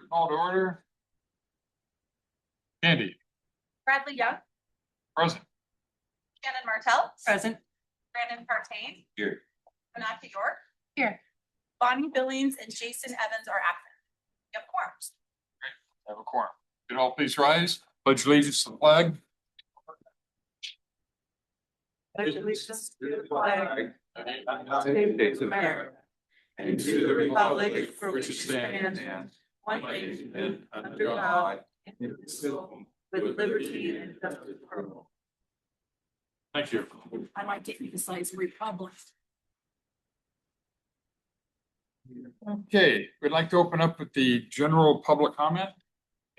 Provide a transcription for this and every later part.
Call to order. Andy. Bradley Young. Present. Shannon Martell. Present. Brandon Partain. Here. Renata York. Here. Bonnie Billings and Jason Evans are absent. We have quorums. Have a quorum. Could all please rise? Pledge allegiance to the flag. Pledge allegiance to the flag of the United States of America and to the republic for which it stands, one nation under God, indivisible, with liberty and justice for all. Thank you. I might get you the size republic. Okay, we'd like to open up with the general public comment.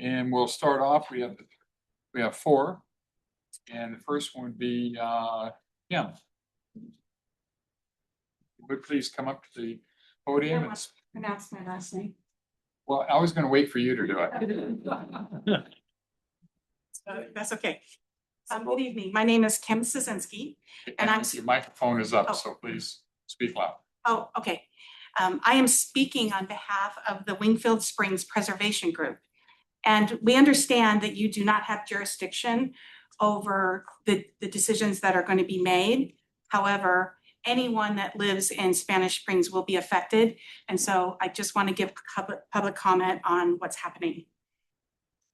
And we'll start off. We have four. And the first one would be yeah. Would you please come up to the podium and Pronounce my last name. well, I was going to wait for you to do it. That's okay. Good evening. My name is Kim Szynski, and I'm. Your microphone is up, Oh. so please speak loud. Oh, okay. I am speaking on behalf of the Wingfield Springs Preservation Group. And we understand that you do not have jurisdiction over the decisions that are going to be made. However, anyone that lives in Spanish Springs will be affected. And so I just want to give public comment on what's happening.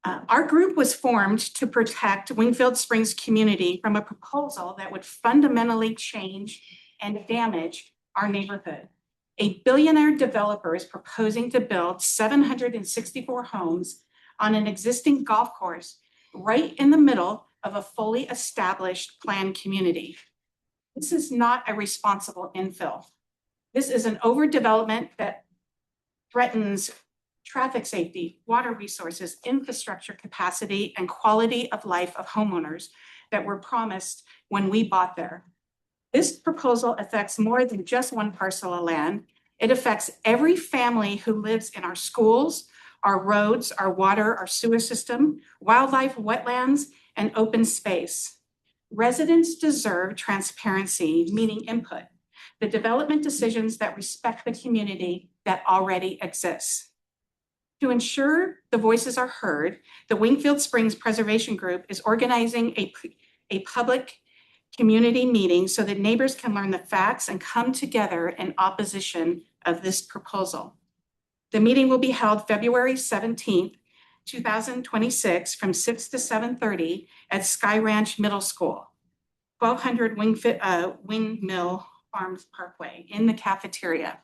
Our group was formed to protect Wingfield Springs community from a proposal that would fundamentally change and damage our neighborhood. A billionaire developer is proposing to build 764 homes on an existing golf course right in the middle of a fully established planned community. This is not a responsible infill. This is an overdevelopment that threatens traffic safety, water resources, infrastructure capacity, and quality of life of homeowners that were promised when we bought there. This proposal affects more than just one parcel of land. It affects every family who lives in our schools, our roads, our water, our sewer system, wildlife, wetlands, and open space. Residents deserve transparency, meaning input, the development decisions that respect the community that already exists. To ensure the voices are heard, the Wingfield Springs Preservation Group is organizing a public community meeting so that neighbors can learn the facts and come together in opposition of this proposal. The meeting will be held February 17th, 2026 from 6 to 7:30 at Sky Ranch Middle School, 1200 Windmill Farms Parkway in the cafeteria.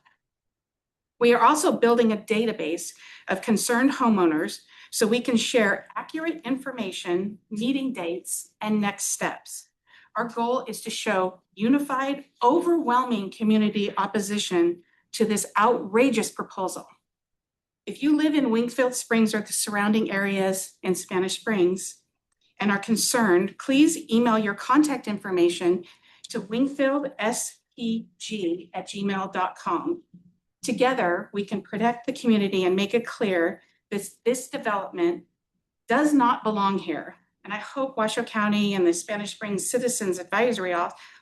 We are also building a database of concerned homeowners so we can share accurate information, meeting dates, and next steps. Our goal is to show unified, overwhelming community opposition to this outrageous proposal. If you live in Wingfield Springs or the surrounding areas in Spanish Springs and are concerned, please email your contact information to wingfieldspg@gmail.com. Together, we can protect the community and make it clear that this development does not belong here. And I hope Washoe County and the Spanish Springs Citizens Advisory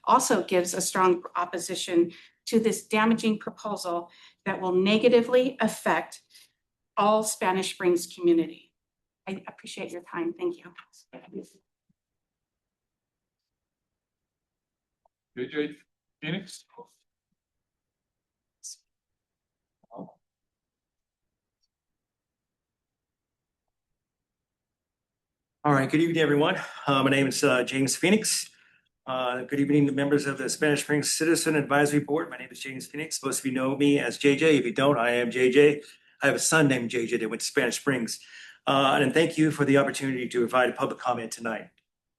also gives a strong opposition to this damaging proposal that will negatively affect all Spanish Springs community. I appreciate your time. Thank you. JJ Phoenix. All right, good evening, everyone. My name is James Phoenix. Good evening to members of the Spanish Springs Citizen Advisory Board. My name is James Phoenix. Most of you know me as JJ. If you don't, I am JJ. I have a son named JJ that went to Spanish Springs. And thank you for the opportunity to provide a public comment tonight.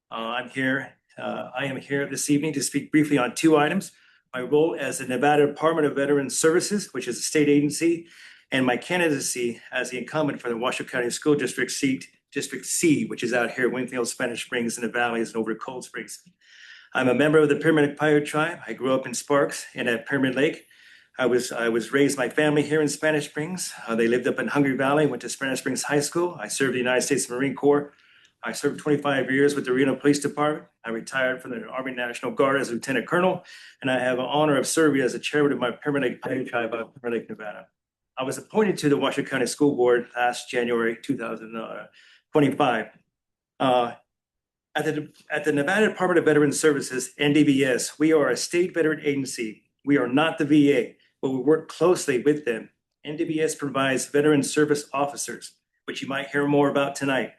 I am here this evening to speak briefly on two items: my role as the Nevada Department of Veterans Services, which is a state agency, and my candidacy as the incumbent for the Washoe County School District seat, District C, which is out here, Wingfield, Spanish Springs, in the valleys and over Cold Springs. I'm a member of the Pyramid Pirate Tribe. I grew up in Sparks and at Pyramid Lake. I was raised my family here in Spanish Springs. They lived up in Hungry Valley, went to Spanish Springs High School. I served the United States Marine Corps. I served 25 years with the Reno Police Department. I retired from the Army National Guard as Lieutenant Colonel, and I have an honor of serving as the chairman of my Pyramid Lake Pirate Tribe of Pyramid Lake, Nevada. I was appointed to the Washoe County School Board last January 2025. At the Nevada Department of Veteran Services, NDVS, we are a state veteran agency. We are not the VA, but we work closely with them. NDVS provides veteran service officers, which you might hear more about tonight,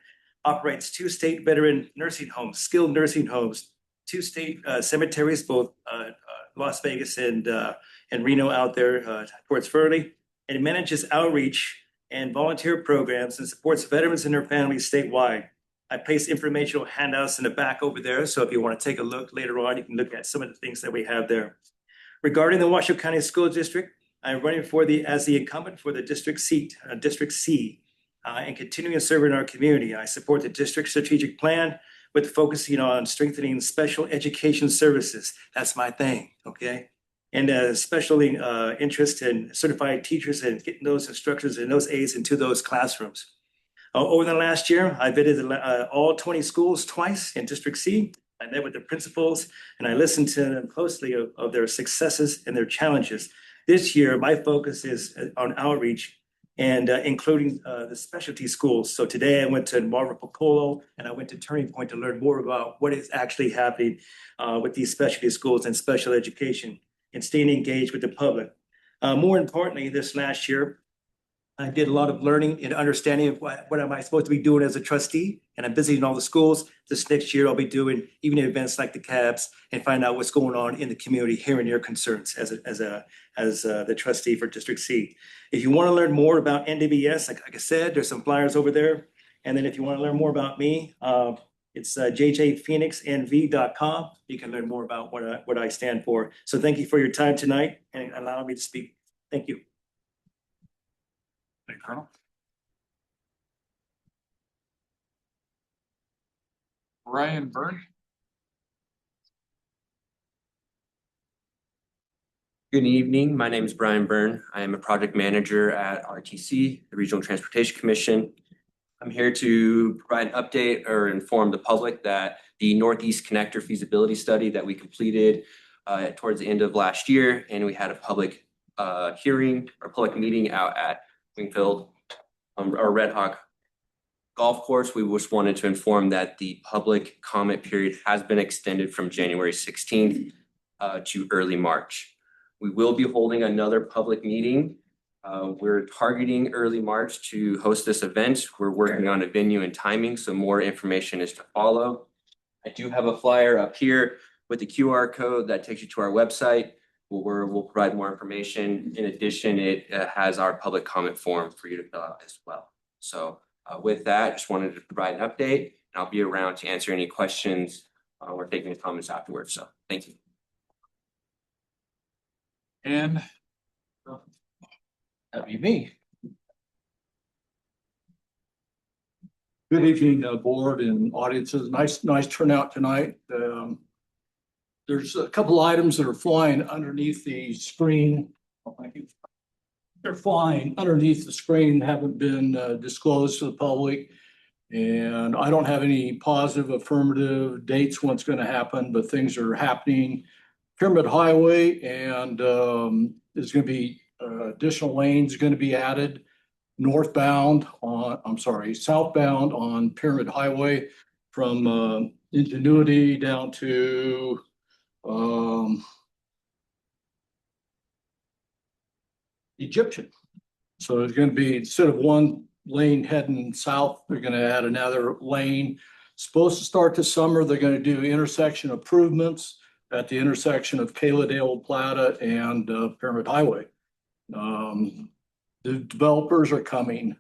operates 2 state veteran nursing homes, skilled nursing homes, 2 state cemeteries, both Las Vegas and Reno out there towards Fernley, and it manages outreach and volunteer programs and supports veterans and their families statewide. I place informational handouts in the back over there, so if you want to take a look later on, you can look at some of the things that we have there. Regarding the Washoe County School District, I'm running as the incumbent for the district seat, District C, and continuing to serve in our community. I support the district strategic plan with focusing on strengthening special education services. That's my thing, okay? And especially interest in certified teachers and getting those instructors and those aides into those classrooms. Over the last year, I visited all 20 schools twice in District C. I met with the principals and I listened to them closely of their successes and their challenges. This year, my focus is on outreach and including the specialty schools. So today I went to Marva and I went to Turning Point to learn more about what is actually happening with these specialty schools and special education and staying engaged with the public. More importantly, this last year, I did a lot of learning and understanding of what am I supposed to be doing as a trustee, and I'm visiting all the schools. This next year, I'll be doing evening events like the cabs and find out what's going on in the community, hearing your concerns as the trustee for District C. If you want to learn more about NDVS, like I said, there's some flyers over there. And then if you want to learn more about me, it's jjphoenixnv.com. You can learn more about what I stand for. So thank you for your time tonight and allowing me to speak. Thank you. Thank you, Colonel. Ryan Byrne. Good evening. My name is Brian Byrne. I am a project manager at RTC, the Regional Transportation Commission. I'm here to provide an update or inform the public that the Northeast Connector feasibility study that we completed towards the end of last year, and we had a public hearing or public meeting out at Wingfield or Red Hawk Golf Course. We just wanted to inform that the public comment period has been extended from January 16th to early March. We will be holding another public meeting. We're targeting early March to host this event. We're working on a venue and timing, so more information is to follow. I do have a flyer up here with the QR code that takes you to our website. We'll provide more information. In addition, it has our public comment form for you to fill out as well. So with that, just wanted to provide an update, and I'll be around to answer any questions or take any comments afterwards. So thank you. And That'd be me. Good evening, board and audiences. Nice turnout tonight. There's a couple items that are flying underneath the screen. Oh, thank you. They're flying underneath the screen, haven't been disclosed to the public. And I don't have any positive affirmative dates when it's going to happen, but things are happening. Pyramid Highway, and there's going to be additional lanes going to be added southbound on Pyramid Highway from Ingenuity down to Egyptian. So there's going to be, instead of one lane heading south, they're going to add another lane. Supposed to start this summer. They're going to do intersection improvements at the intersection of Caladale Plata and Pyramid Highway. The developers are coming.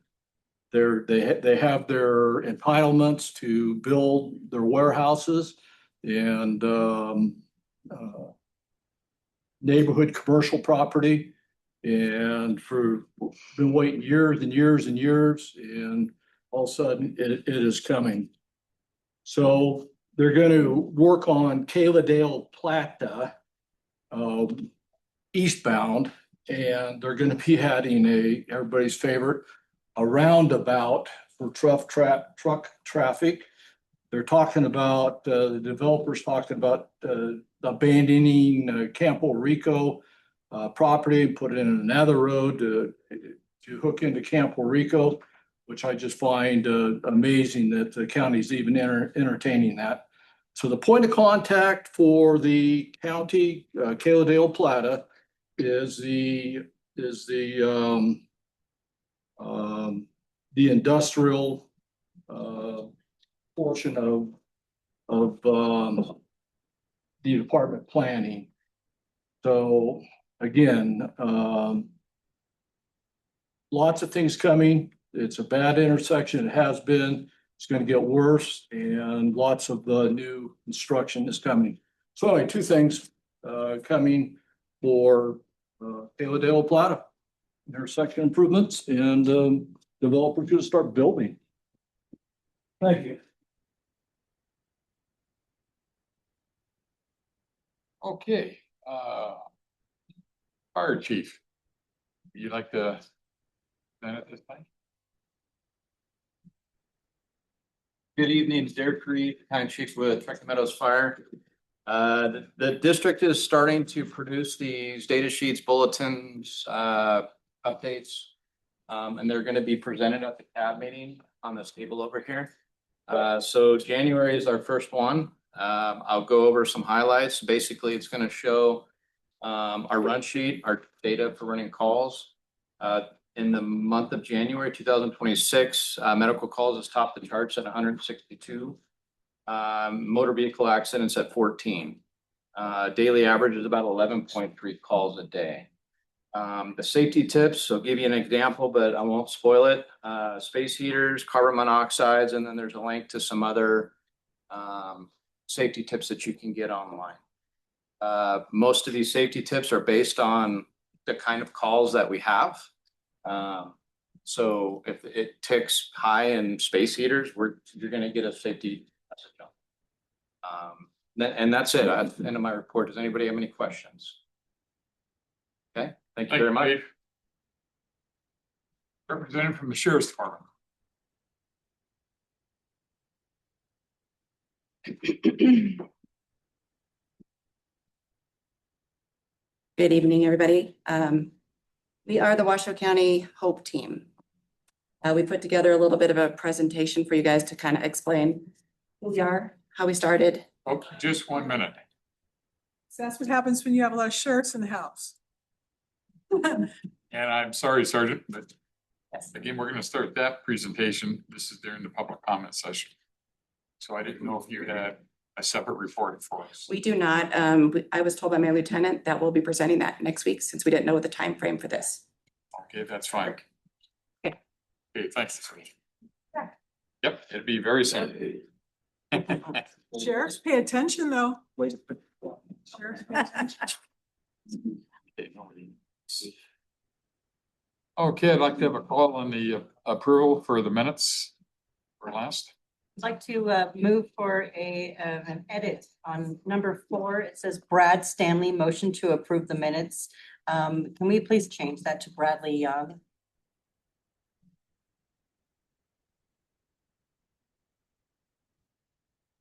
They have their entitlements to build their warehouses and neighborhood commercial property. And been waiting years and years and years, and all of a sudden it is coming. So they're going to work on Caladale Plata eastbound, and they're going to be adding everybody's favorite, a roundabout for truck traffic. They're talking about, the developers talking about abandoning Campo Rico property and put it in another road to to hook into Camp Rico, which I just find amazing that the county's even entertaining that. So the point of contact for the county, Kayla Dale Plata, is the industrial portion of the department planning. So again, lots of things coming. It's a bad intersection. It has been. It's going to get worse, and lots of new construction is coming. So anyway, two things coming for Kayla Dale Plata. Intersection improvements, and developers going to start building. Thank you. Okay, fire chief. Would you like to stand at this time? Good evening, Derek Reed, County Chief with Trenton Meadows Fire. The district is starting to produce these data sheets, bulletins, updates. And they're gonna be presented at the CAB meeting on this table over here. So January is our first one. I'll go over some highlights. Basically, it's gonna show our run sheet, our data for running calls. In the month of January 2026, medical calls has topped the charts at 162. Motor vehicle accidents at 14. Daily average is about 11.3 calls a day. The safety tips, so I'll give you an example, but I won't spoil it. Space heaters, carbon monoxides, and then there's a link to some other safety tips that you can get online. Most of these safety tips are based on the kind of calls that we have. So if it ticks high in space heaters, you're going to get a safety message. And that's it. That's the end of my report. Does anybody have any questions? Okay, thank you very much. Dave. Representative from the Sheriff's Department. Good evening, everybody. We are the Washoe County Hope Team. We put together a little bit of a presentation for you guys to kind of explain who we are, how we started. Oh, just 1 minute. So that's what happens when you have a lot of sheriffs in the house. And I'm sorry, Sergeant, but Yes. again, we're going to start that presentation. This is during the public comment session. So I didn't know if you had a separate report for us. We do not, I was told by my lieutenant that we'll be presenting that next week since we didn't know the time frame for this. Okay, that's fine. Okay. Okay, thanks. Yeah. Yep, it'd be very simple. Sheriffs, pay attention though. Sheriffs, pay attention. Okay, I'd like to have a call on the approval for the minutes for last. I'd like to move for an edit on number 4. It says Brad Stanley, motion to approve the minutes. Can we please change that to Bradley Young?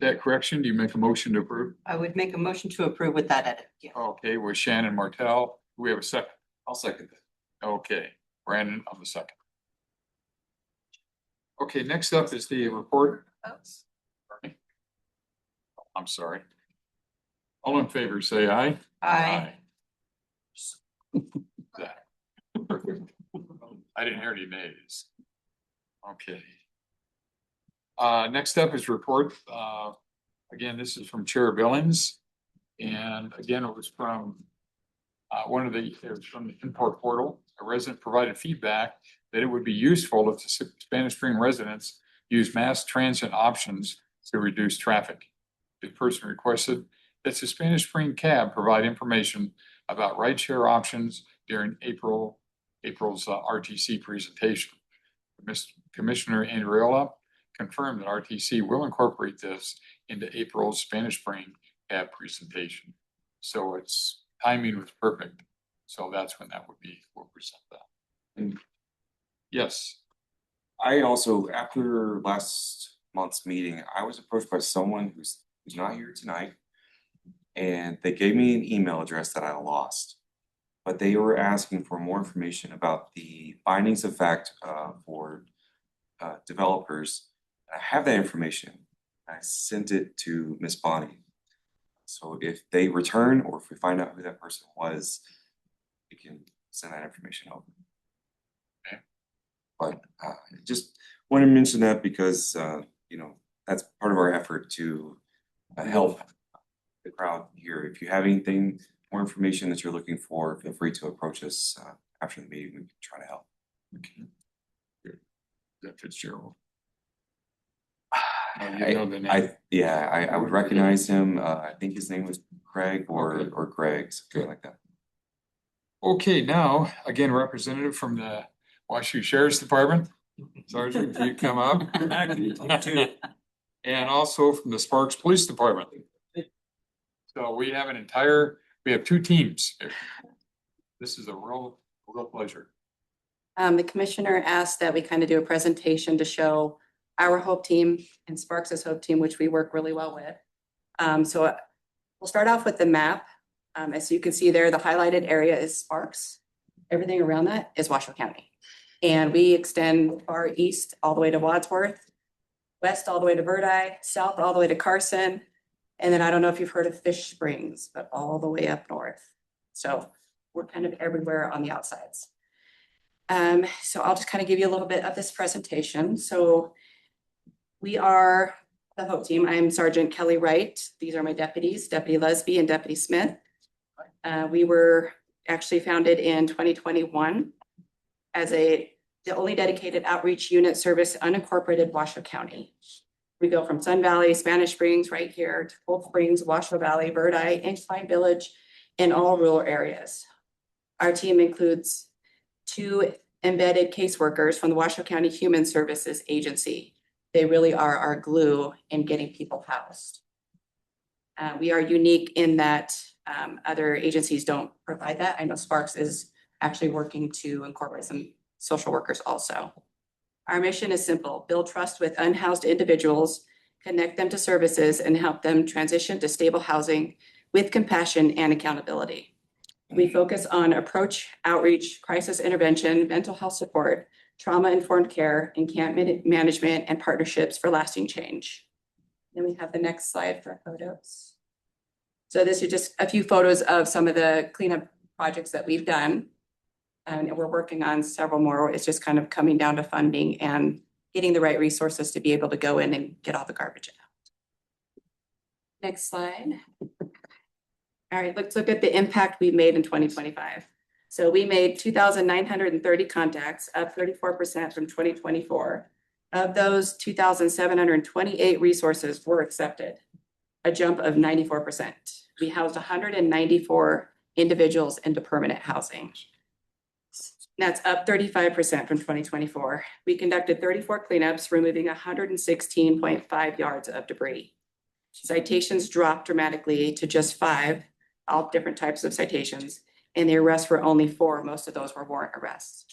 That correction, do you make a motion to approve? I would make a motion to approve with that edit. Yeah. Okay, with Shannon Martell, do we have a second? I'll second that. Okay, Brandon on the second. Okay, next up is the report. I'm sorry. All in favor, say aye. Aye. That. I didn't hear any nays. Okay. Next up is report. Again, this is from Chair Billings. And again, it was from it was from the import portal. A resident provided feedback that it would be useful if the Spanish Spring residents use mass transit options to reduce traffic. The person requested that the Spanish Spring cab provide information about rideshare options during April's RTC presentation. Commissioner Andriola confirmed that RTC will incorporate this into April's Spanish Spring cab presentation. So its timing was perfect. So that's when that would be, we'll present that. And yes. I also, after last month's meeting, I was approached by someone who's not here tonight. And they gave me an email address that I lost. But they were asking for more information about the findings of fact for developers. I have that information. I sent it to Miss Bonnie. So if they return or if we find out who that person was, we can send that information over. Okay. But just want to mention that because you know, that's part of our effort to help the crowd here. If you have anything, more information that you're looking for, feel free to approach us after the meeting. We can try to help. Okay. Good. That Fitzgerald. Oh, you know the name. I would recognize him. I think his name was Craig Okay. or Greg, something like that. Okay, now, again, representative from the Washoe Sheriff's Department. Sergeant, can you come up? And also from the Sparks Police Department. So we have we have two teams. This is a real pleasure. The commissioner asked that we kind of do a presentation to show our Hope team and Sparks' Hope team, which we work really well with. So we'll start off with the map. As you can see there, the highlighted area is Sparks. Everything around that is Washoe County. And we extend far east all the way to Wadsworth, west all the way to Verdi, south all the way to Carson. And then I don't know if you've heard of Fish Springs, but all the way up north. So we're kind of everywhere on the outsides. So I'll just kind of give you a little bit of this presentation. So we are the Hope team. I'm Sergeant Kelly Wright. These are my deputies, Deputy Lesby and Deputy Smith. We were actually founded in 2021 as the only dedicated outreach unit service unincorporated Washoe County. We go from Sun Valley, Spanish Springs, right here, to Cold Springs, Washoe Valley, Verdi, Incline Village, and all rural areas. Our team includes 2 embedded caseworkers from the Washoe County Human Services Agency. They really are our glue in getting people housed. We are unique in that other agencies don't provide that. I know Sparks is actually working to incorporate some social workers also. Our mission is simple: build trust with unhoused individuals, connect them to services, and help them transition to stable housing with compassion and accountability. We focus on approach, outreach, crisis intervention, mental health support, trauma-informed care, encampment management, and partnerships for lasting change. Then we have the next slide for photos. So this is just a few photos of some of the cleanup projects that we've done. And we're working on several more. It's just kind of coming down to funding and getting the right resources to be able to go in and get all the garbage out. Next slide. All right, let's look at the impact we made in 2025. So we made 2,930 contacts, up 34% from 2024. Of those, 2,728 resources were accepted, a jump of 94%. We housed 194 individuals into permanent housing. That's up 35% from 2024. We conducted 34 cleanups, removing 116.5 yards of debris. Citations dropped dramatically to just 5, all different types of citations, and the arrests were only 4. Most of those were warrant arrests.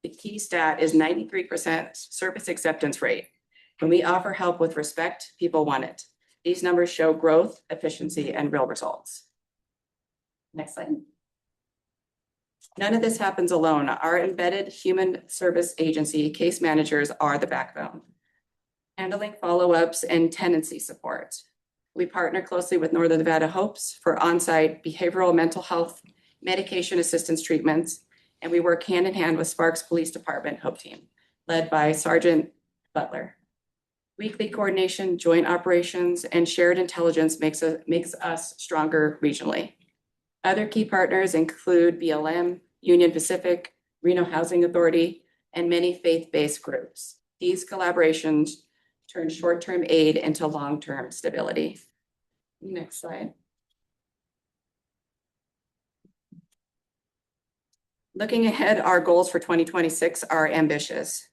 The key stat is 93% service acceptance rate. When we offer help with respect, people want it. These numbers show growth, efficiency, and real results. Next slide. None of this happens alone. Our embedded human service agency case managers are the backbone, handling follow-ups and tenancy support. We partner closely with Northern Nevada Hopes for on-site behavioral mental health medication assistance treatments, and we work hand in hand with Sparks Police Department Hope Team, led by Sergeant Butler. Weekly coordination, joint operations, and shared intelligence makes us stronger regionally. Other key partners include BLM, Union Pacific, Reno Housing Authority, and many faith-based groups. These collaborations turn short-term aid into long-term stability. Next slide. Looking ahead, our goals for 2026 are ambitious,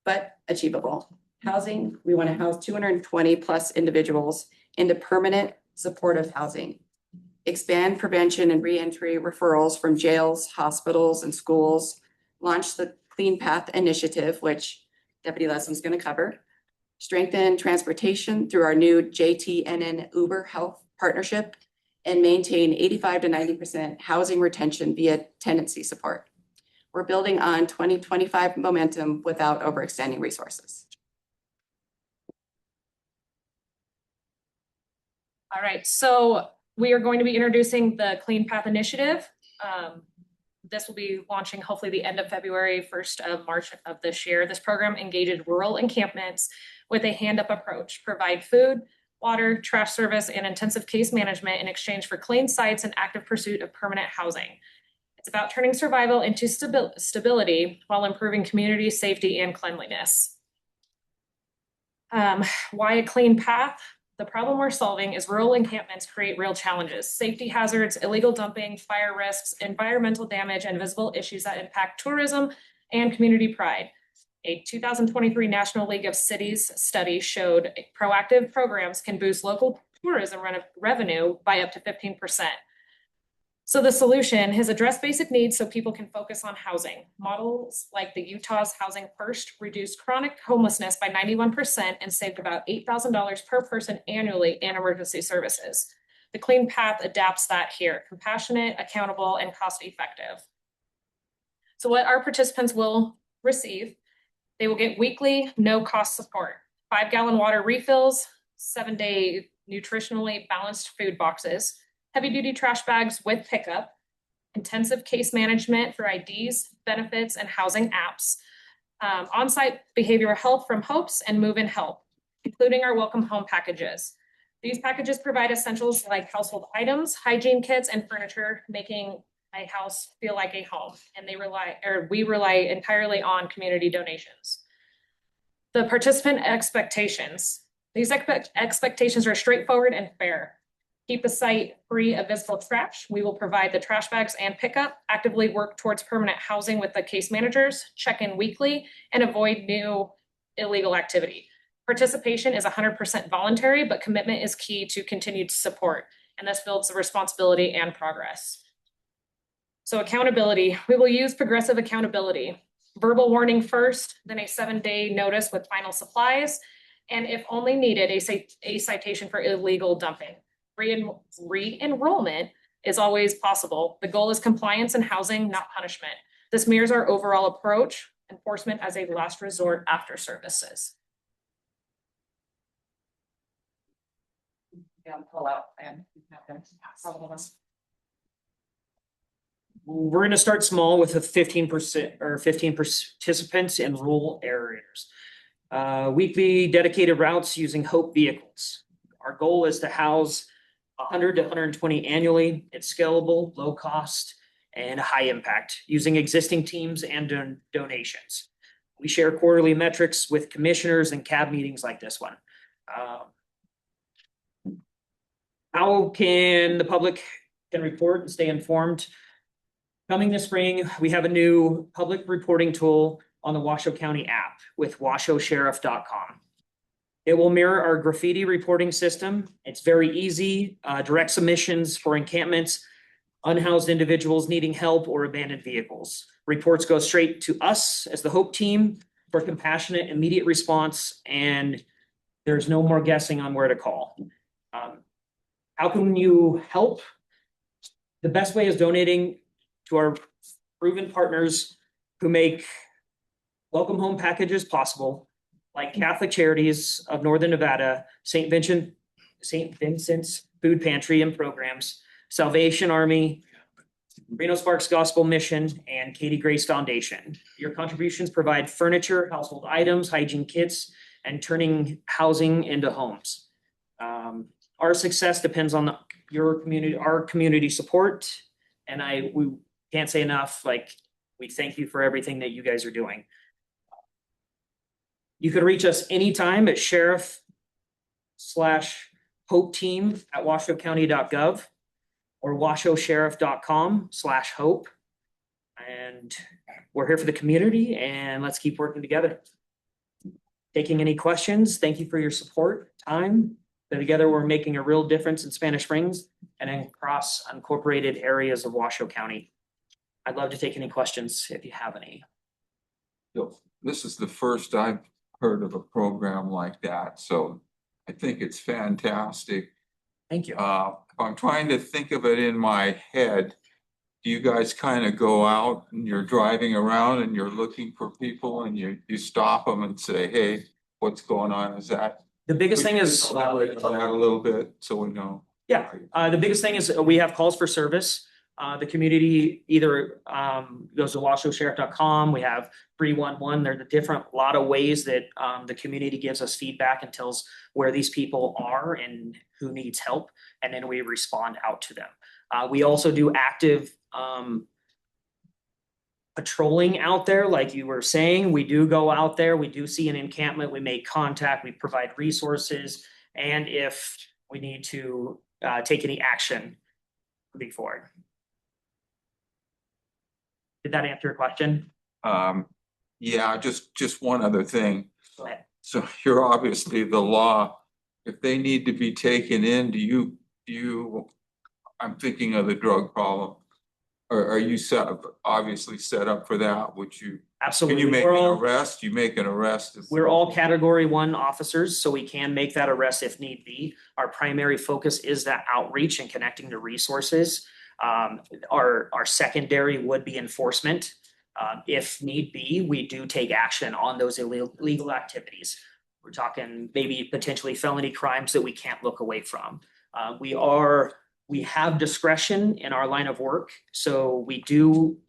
but achievable. Housing, we want to house 220 plus individuals into permanent supportive housing. Expand prevention and reentry referrals from jails, hospitals, and schools. Launch the Clean Path Initiative, which Deputy Leslie is going to cover. Strengthen transportation through our new JTNN Uber Health partnership, and maintain 85 to 90% housing retention via tenancy support. We're building on 2025 momentum without overextending resources. All right, so we are going to be introducing the Clean Path Initiative. This will be launching hopefully the end of February, 1st of March of this year. This program engages rural encampments with a hand-up approach, provide food, water, trash service, and intensive case management in exchange for clean sites and active pursuit of permanent housing. It's about turning survival into stability while improving community safety and cleanliness. Why a clean path? The problem we're solving is rural encampments create real challenges: safety hazards, illegal dumping, fire risks, environmental damage, and visible issues that impact tourism and community pride. A 2023 National League of Cities study showed proactive programs can boost local tourism revenue by up to 15%. So the solution is address basic needs so people can focus on housing. Models like the Utah's Housing First reduced chronic homelessness by 91% and saved about $8,000 per person annually in emergency services. The Clean Path adapts that here: compassionate, accountable, and cost-effective. So what our participants will receive: they will get weekly, no-cost support, 5-gallon water refills, 7-day nutritionally balanced food boxes, heavy-duty trash bags with pickup, intensive case management for IDs, benefits, and housing apps, on-site behavioral health from HOPES, and move-in help, including our welcome home packages. These packages provide essentials like household items, hygiene kits, and furniture, making a house feel like a home. And we rely entirely on community donations. The participant expectations. These expectations are straightforward and fair. Keep the site free of visible trash. We will provide the trash bags and pickup, actively work towards permanent housing with the case managers, check in weekly, and avoid new illegal activity. Participation is 100% voluntary, but commitment is key to continued support, and this builds the responsibility and progress. So accountability, we will use progressive accountability. Verbal warning first, then a 7-day notice with final supplies, and if only needed, a citation for illegal dumping. Re-enrollment is always possible. The goal is compliance and housing, not punishment. This mirrors our overall approach: enforcement as a last resort after services. Pull out and we're going to start small with a 15% or 15 participants in rural areas. Weekly dedicated routes using HOPE vehicles. Our goal is to house 100 to 120 annually. It's scalable, low cost, and high impact using existing teams and donations. We share quarterly metrics with commissioners and CAB meetings like this one. How can the public report and stay informed? Coming this spring, we have a new public reporting tool on the Washoe County app with washoesheriff.com. It will mirror our graffiti reporting system. It's very easy, direct submissions for encampments, unhoused individuals needing help, or abandoned vehicles. Reports go straight to us as the HOPE team for compassionate, immediate response, and there's no more guessing on where to call. How can you help? The best way is donating to our proven partners who make welcome home packages possible, like Catholic Charities of Northern Nevada, St. Vincent's Food Pantry and Programs, Salvation Army, Reno Sparks Gospel Mission, and Katie Grace Foundation. Your contributions provide furniture, household items, hygiene kits, and turning housing into homes. Our success depends on your community, our community support, and we can't say enough, we thank you for everything that you guys are doing. You can reach us anytime at sheriff/hope team at washoecounty.gov or washoesheriff.com/hope. And we're here for the community, and let's keep working together. Taking any questions, thank you for your support, time. Together, we're making a real difference in Spanish Springs and across unincorporated areas of Washoe County. I'd love to take any questions if you have any. This is the first I've heard of a program like that, so I think it's fantastic. Thank you. If I'm trying to think of it in my head, do you guys kind of go out and you're driving around and you're looking for people and you stop them and say, hey, what's going on? Is that? The biggest thing is. Elaborate on that a little bit so we know. Yeah, the biggest thing is we have calls for service. The community either goes to washoesheriff.com. We have 311. There are the different lot of ways that the community gives us feedback and tells where these people are and who needs help, and then we respond out to them. We also do active patrolling out there, like you were saying. We do go out there. We do see an encampment. We make contact. We provide resources, and if we need to take any action moving forward. Did that answer your question? Yeah, just one other thing. Go ahead. So you're obviously the law. If they need to be taken in, do you, I'm thinking of the drug problem. Or are you obviously set up for that? Would you? Absolutely. Can you make an arrest? You make an arrest. We're all Category 1 officers, so we can make that arrest if need be. Our primary focus is that outreach and connecting to resources. Our secondary would be enforcement. If need be, we do take action on those illegal activities. We're talking maybe potentially felony crimes that we can't look away from. We have discretion in our line of work, so we do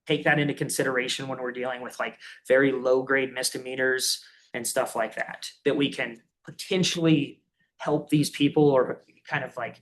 take that into consideration when we're dealing with like very low grade misdemeanors and stuff like that, that we can potentially help these people or kind of like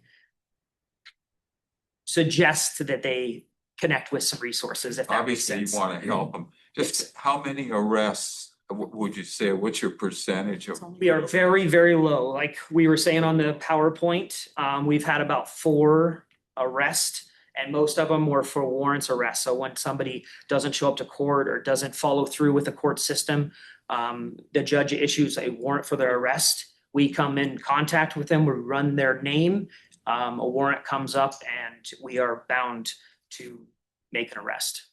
suggest that they connect with some resources. If that makes obviously sense. you want to help them. Just how many arrests would you say? What's your percentage of? We are very, very low. Like we were saying on the PowerPoint, we've had about 4 arrests, and most of them were for warrants arrest. So when somebody doesn't show up to court or doesn't follow through with the court system, the judge issues a warrant for their arrest. We come in contact with them, we run their name, a warrant comes up, and we are bound to make an arrest.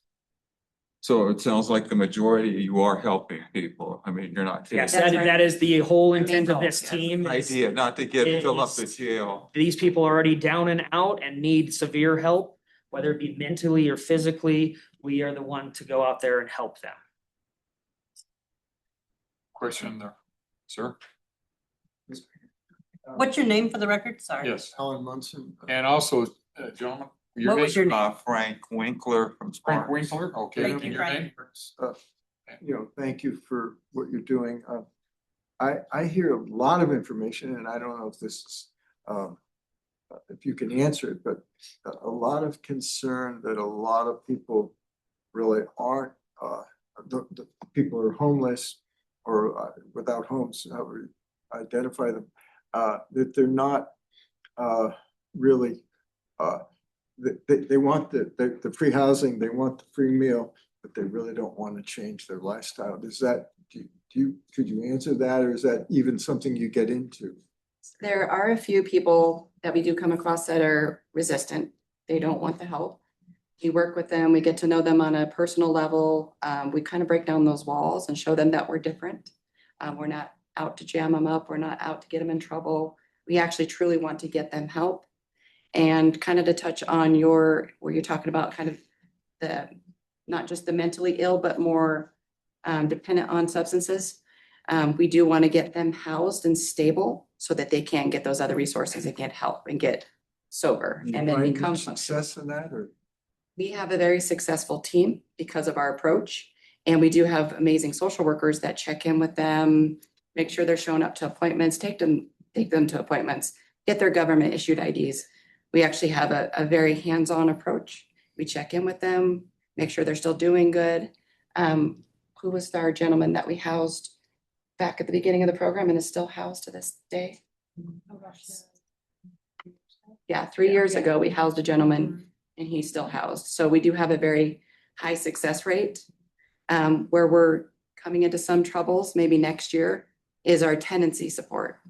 So it sounds like the majority you are helping people. I mean, you're not. Yes, That's right. that is the whole intent of goal, this yes. team. is Idea, not to fill up the jail. These people are already down and out and need severe help, whether it be mentally or physically. We are the one to go out there and help them. Question there, sir? What's your name for the record? Sorry. Yes, Alan Munson. and also, gentlemen. What was your name? Frank Winkler from Frank Sparks. Winkler, okay. Thank you, your Frank. name? Thank you for what you're doing. I hear a lot of information, and I don't know if this is, if you can answer it, but a lot of concern that a lot of people really aren't, the people who are homeless or without homes, however you identify them, that they're not really, they want the free housing, they want the free meal, but they really don't want to change their lifestyle. Does that, could you answer that, or is that even something you get into? There are a few people that we do come across that are resistant. They don't want the help. We work with them, we get to know them on a personal level. We kind of break down those walls and show them that we're different. We're not out to jam them up. We're not out to get them in trouble. We actually truly want to get them help. And kind of to touch on where you're talking about kind of the, not just the mentally ill, but more dependent on substances. We do want to get them housed and stable so that they can get those other resources and get help and get sober and then become. Success in that, or? We have a very successful team because of our approach. And we do have amazing social workers that check in with them, make sure they're showing up to appointments, take them to appointments, get their government issued IDs. We actually have a very hands-on approach. We check in with them, make sure they're still doing good. Who was our gentleman that we housed back at the beginning of the program and is still housed to this day? Yeah, 3 years ago, we housed a gentleman and he's still housed. So we do have a very high success rate. Where we're coming into some troubles, maybe next year, is our tenancy support.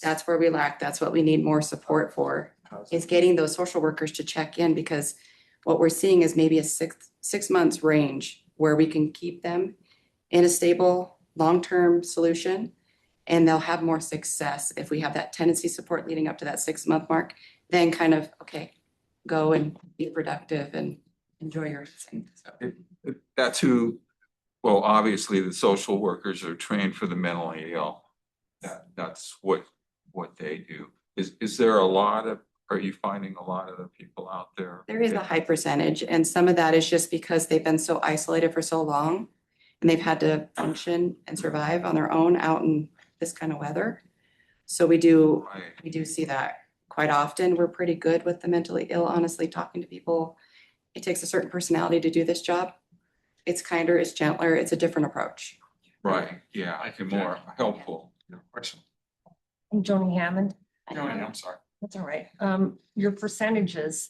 That's where we lack, that's what we need more support for, is getting those social workers to check in, because what we're seeing is maybe a six months range where we can keep them in a stable, long-term solution. And they'll have more success if we have that tenancy support leading up to that 6-month mark, then kind of, okay, go and be productive and enjoy your thing. So, That's who, well, obviously the social workers are trained for the mentally ill. That's what they do. Is there a lot of, are you finding a lot of the people out there? there is a high percentage, and some of that is just because they've been so isolated for so long and they've had to function and survive on their own out in this kind of weather. So we do see that quite often. We're pretty good with the mentally ill, honestly, talking to people. It takes a certain personality to do this job. It's kinder, it's gentler, it's a different approach. Right, yeah, I can more helpful. Your question. I'm Joni Hammond. Joanne, I'm sorry. That's all right. Your percentages.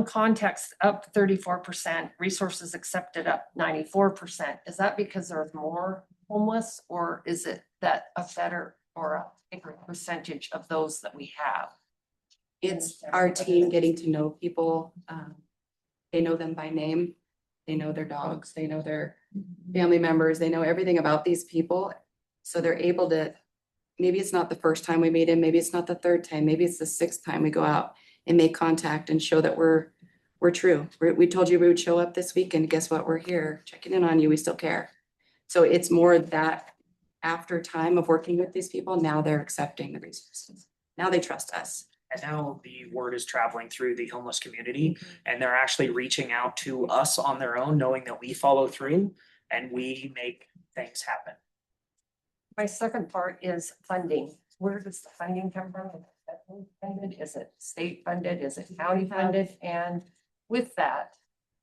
Context up 34%, resources accepted up 94%. Is that because there's more homeless, or is it that a better or a bigger percentage of those that we have? It's our team getting to know people. They know them by name. They know their dogs. They know their family members. They know everything about these people. So they're able to, maybe it's not the first time we meet him. Maybe it's not the third time. Maybe it's the 6th time we go out and make contact and show that we're true. We told you we would show up this week, and guess what? We're here checking in on you. We still care. So it's more that after time of working with these people, now they're accepting the resources. Now they trust us. And now the word is traveling through the homeless community, and they're actually reaching out to us on their own, knowing that we follow through and we make things happen. My second part is funding. Where does the funding come from? Is it federally funded? Is it state funded? Is it county funded? And with that,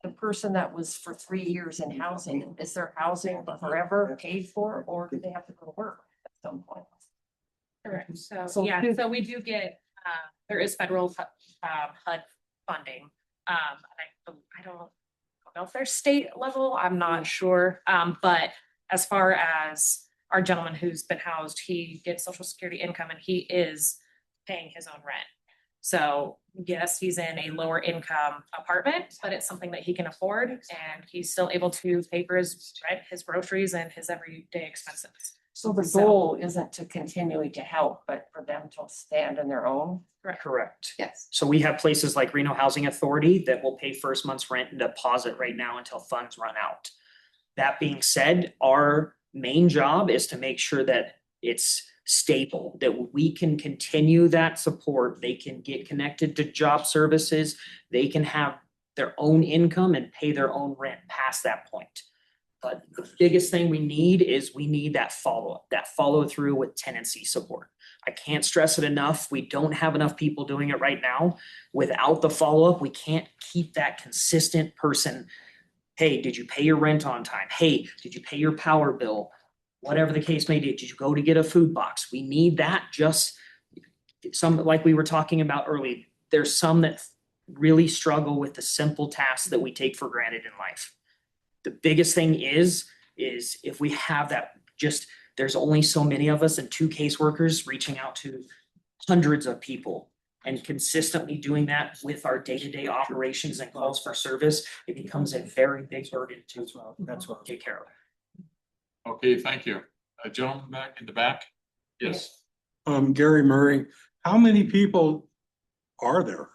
the person that was for 3 years in housing, is their housing forever paid for, or do they have to go to work at some point? Correct. So, So yeah, who- so we do get, there is federal HUD funding. And I don't know if there's state level, I'm not sure. But as far as our gentleman who's been housed, he gets Social Security income and he is paying his own rent. So yes, he's in a lower income apartment, but it's something that he can afford, and he's still able to pay for his rent, his groceries, and his everyday expenses. So the goal isn't to continually to help, but for them to stand on their own. Correct. Yes. So we have places like Reno Housing Authority that will pay first month's rent and deposit right now until funds run out. That being said, our main job is to make sure that it's stable, that we can continue that support. They can get connected to job services. They can have their own income and pay their own rent past that point. But the biggest thing we need is that follow-up, that follow-through with tenancy support. I can't stress it enough. We don't have enough people doing it right now. Without the follow-up, we can't keep that consistent person. Hey, did you pay your rent on time? Hey, did you pay your power bill? Whatever the case may be, did you go to get a food box? We need that. Just some, like we were talking about earlier, there's some that really struggle with the simple tasks that we take for granted in life. The biggest thing is if we have that, just there's only so many of us and 2 caseworkers reaching out to hundreds of people and consistently doing that with our day-to-day operations and calls for service, it becomes a very big burden to that's what take care of. Okay, thank you. Gentleman back in the back? Yes. Gary Murray, how many people are there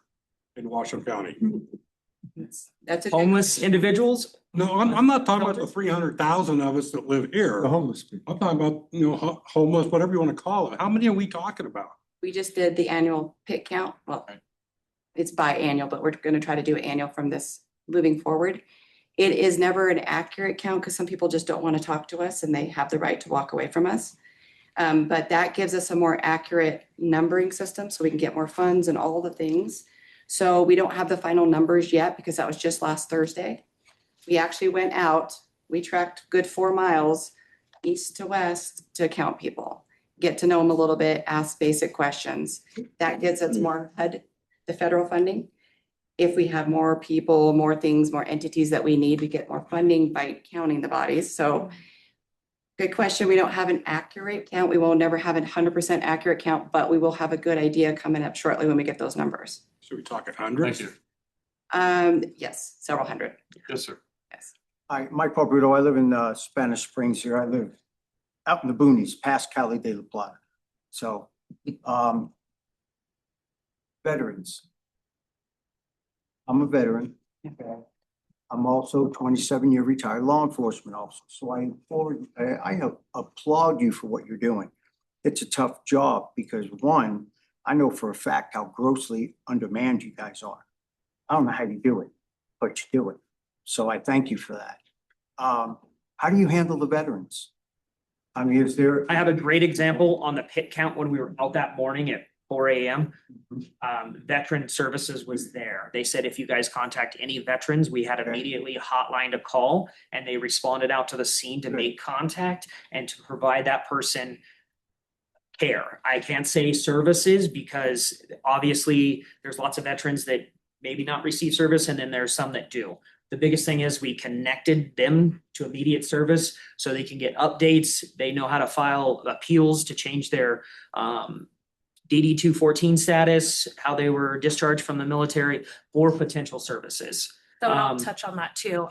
in Washoe County? That's a Homeless individuals? No, I'm not talking about the 300,000 of us that live here. The homeless people. I'm talking about, homeless, whatever you want to call it. How many are we talking about? We just did the annual pit count. Well, it's biannual, but we're going to try to do annual from this moving forward. It is never an accurate count because some people just don't want to talk to us and they have the right to walk away from us. But that gives us a more accurate numbering system so we can get more funds and all the things. So we don't have the final numbers yet because that was just last Thursday. We actually went out, we tracked good 4 miles east to west to count people, get to know them a little bit, ask basic questions. That gets us more HUD, the federal funding. If we have more people, more things, more entities that we need, we get more funding by counting the bodies. So good question. We don't have an accurate count. We will never have a 100% accurate count, but we will have a good idea coming up shortly when we get those numbers. So we talking hundreds? Thank you. Yes, several hundred. Yes, sir. Yes. Hi, Mike Pobruto. I live in Spanish Springs here. I live out in the boonies, past Cali de la Plata. So, veterans. I'm a veteran. I'm also a 27-year retired law enforcement officer. So I applaud you for what you're doing. It's a tough job because one, I know for a fact how grossly undermanned you guys are. I don't know how you do it, but you do it. So I thank you for that. How do you handle the veterans? I mean, is there? I have a great example on the pit count when we were out that morning at 4 a.m. Veteran Services was there. They said, if you guys contact any veterans, we had immediately a hotline to call, and they responded out to the scene to make contact and to provide that person care. I can't say services because obviously there's lots of veterans that maybe not receive service, and then there's some that do. The biggest thing is we connected them to immediate service so they can get updates. They know how to file appeals to change their DD 214 status, how they were discharged from the military, or potential services. So I'll touch on that too.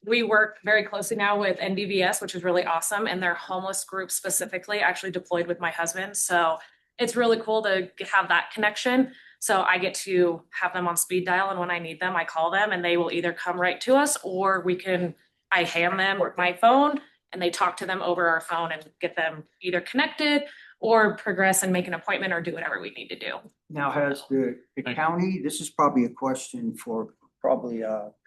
We work very closely now with NDVS, which is really awesome, and their homeless group specifically actually deployed with my husband. So it's really cool to have that connection. So I get to have them on speed dial, and when I need them, I call them, and they will either come right to us, or I hand them my phone and they talk to them over our phone and get them either connected or progress and make an appointment or do whatever we need to do. Now, has the county, this is probably a question for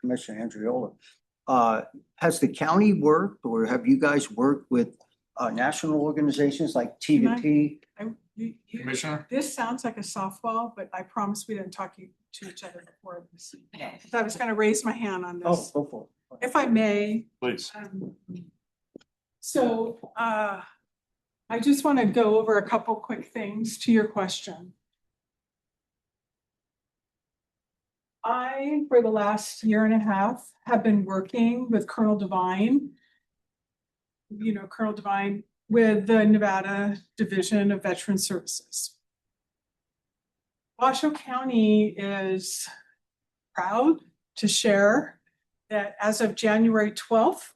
Commissioner Andriola. Has the county worked, or have you guys worked with national organizations like T2T? Commissioner? This sounds like a softball, but I promise we didn't talk to each other before this. I was gonna raise my hand on Oh, this, go for it. if I may. Please. So I just want to go over a couple quick things to your question. I, for the last year and a half, have been working with Colonel Devine, Colonel Devine with the Nevada Division of Veteran Services. Washoe County is proud to share that as of January 12th,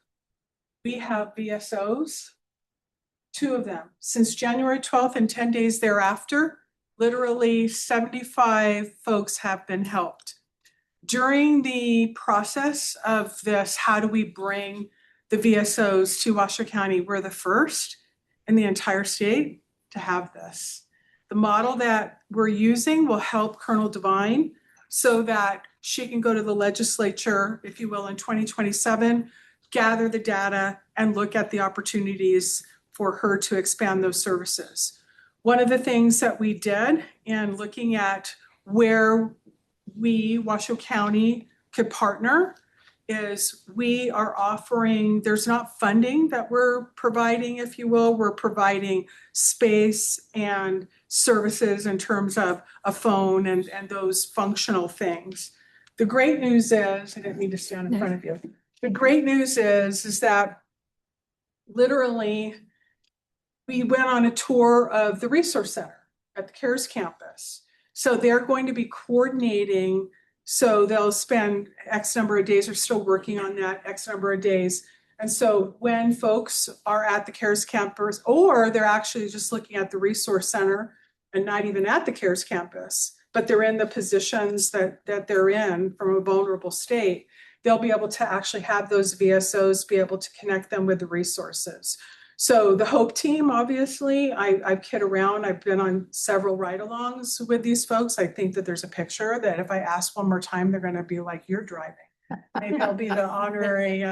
we have VSOs, 2 of them. Since January 12th and 10 days thereafter, literally 75 folks have been helped. During the process of this, how do we bring the VSOs to Washoe County? We're the first in the entire state to have this. The model that we're using will help Colonel Devine so that she can go to the legislature, if you will, in 2027, gather the data and look at the opportunities for her to expand those services. One of the things that we did in looking at where we, Washoe County, could partner is we are offering, there's not funding that we're providing, if you will, we're providing space and services in terms of a phone and those functional things. The great news is, I didn't mean to stand in front of you. The great news is that literally we went on a tour of the resource center at the CARES campus. So they're going to be coordinating. So they'll spend X number of days, or still working on that X number of days. And so when folks are at the CARES campus, or they're actually just looking at the resource center and not even at the CARES campus, but they're in the positions that they're in from a vulnerable state, they'll be able to actually have those VSOs be able to connect them with the resources. So the HOPE team, obviously, I kid around. I've been on several ride-alongs with these folks. I think that there's a picture that if I ask one more time, they're going to be like, you're driving. Maybe I'll be the honorary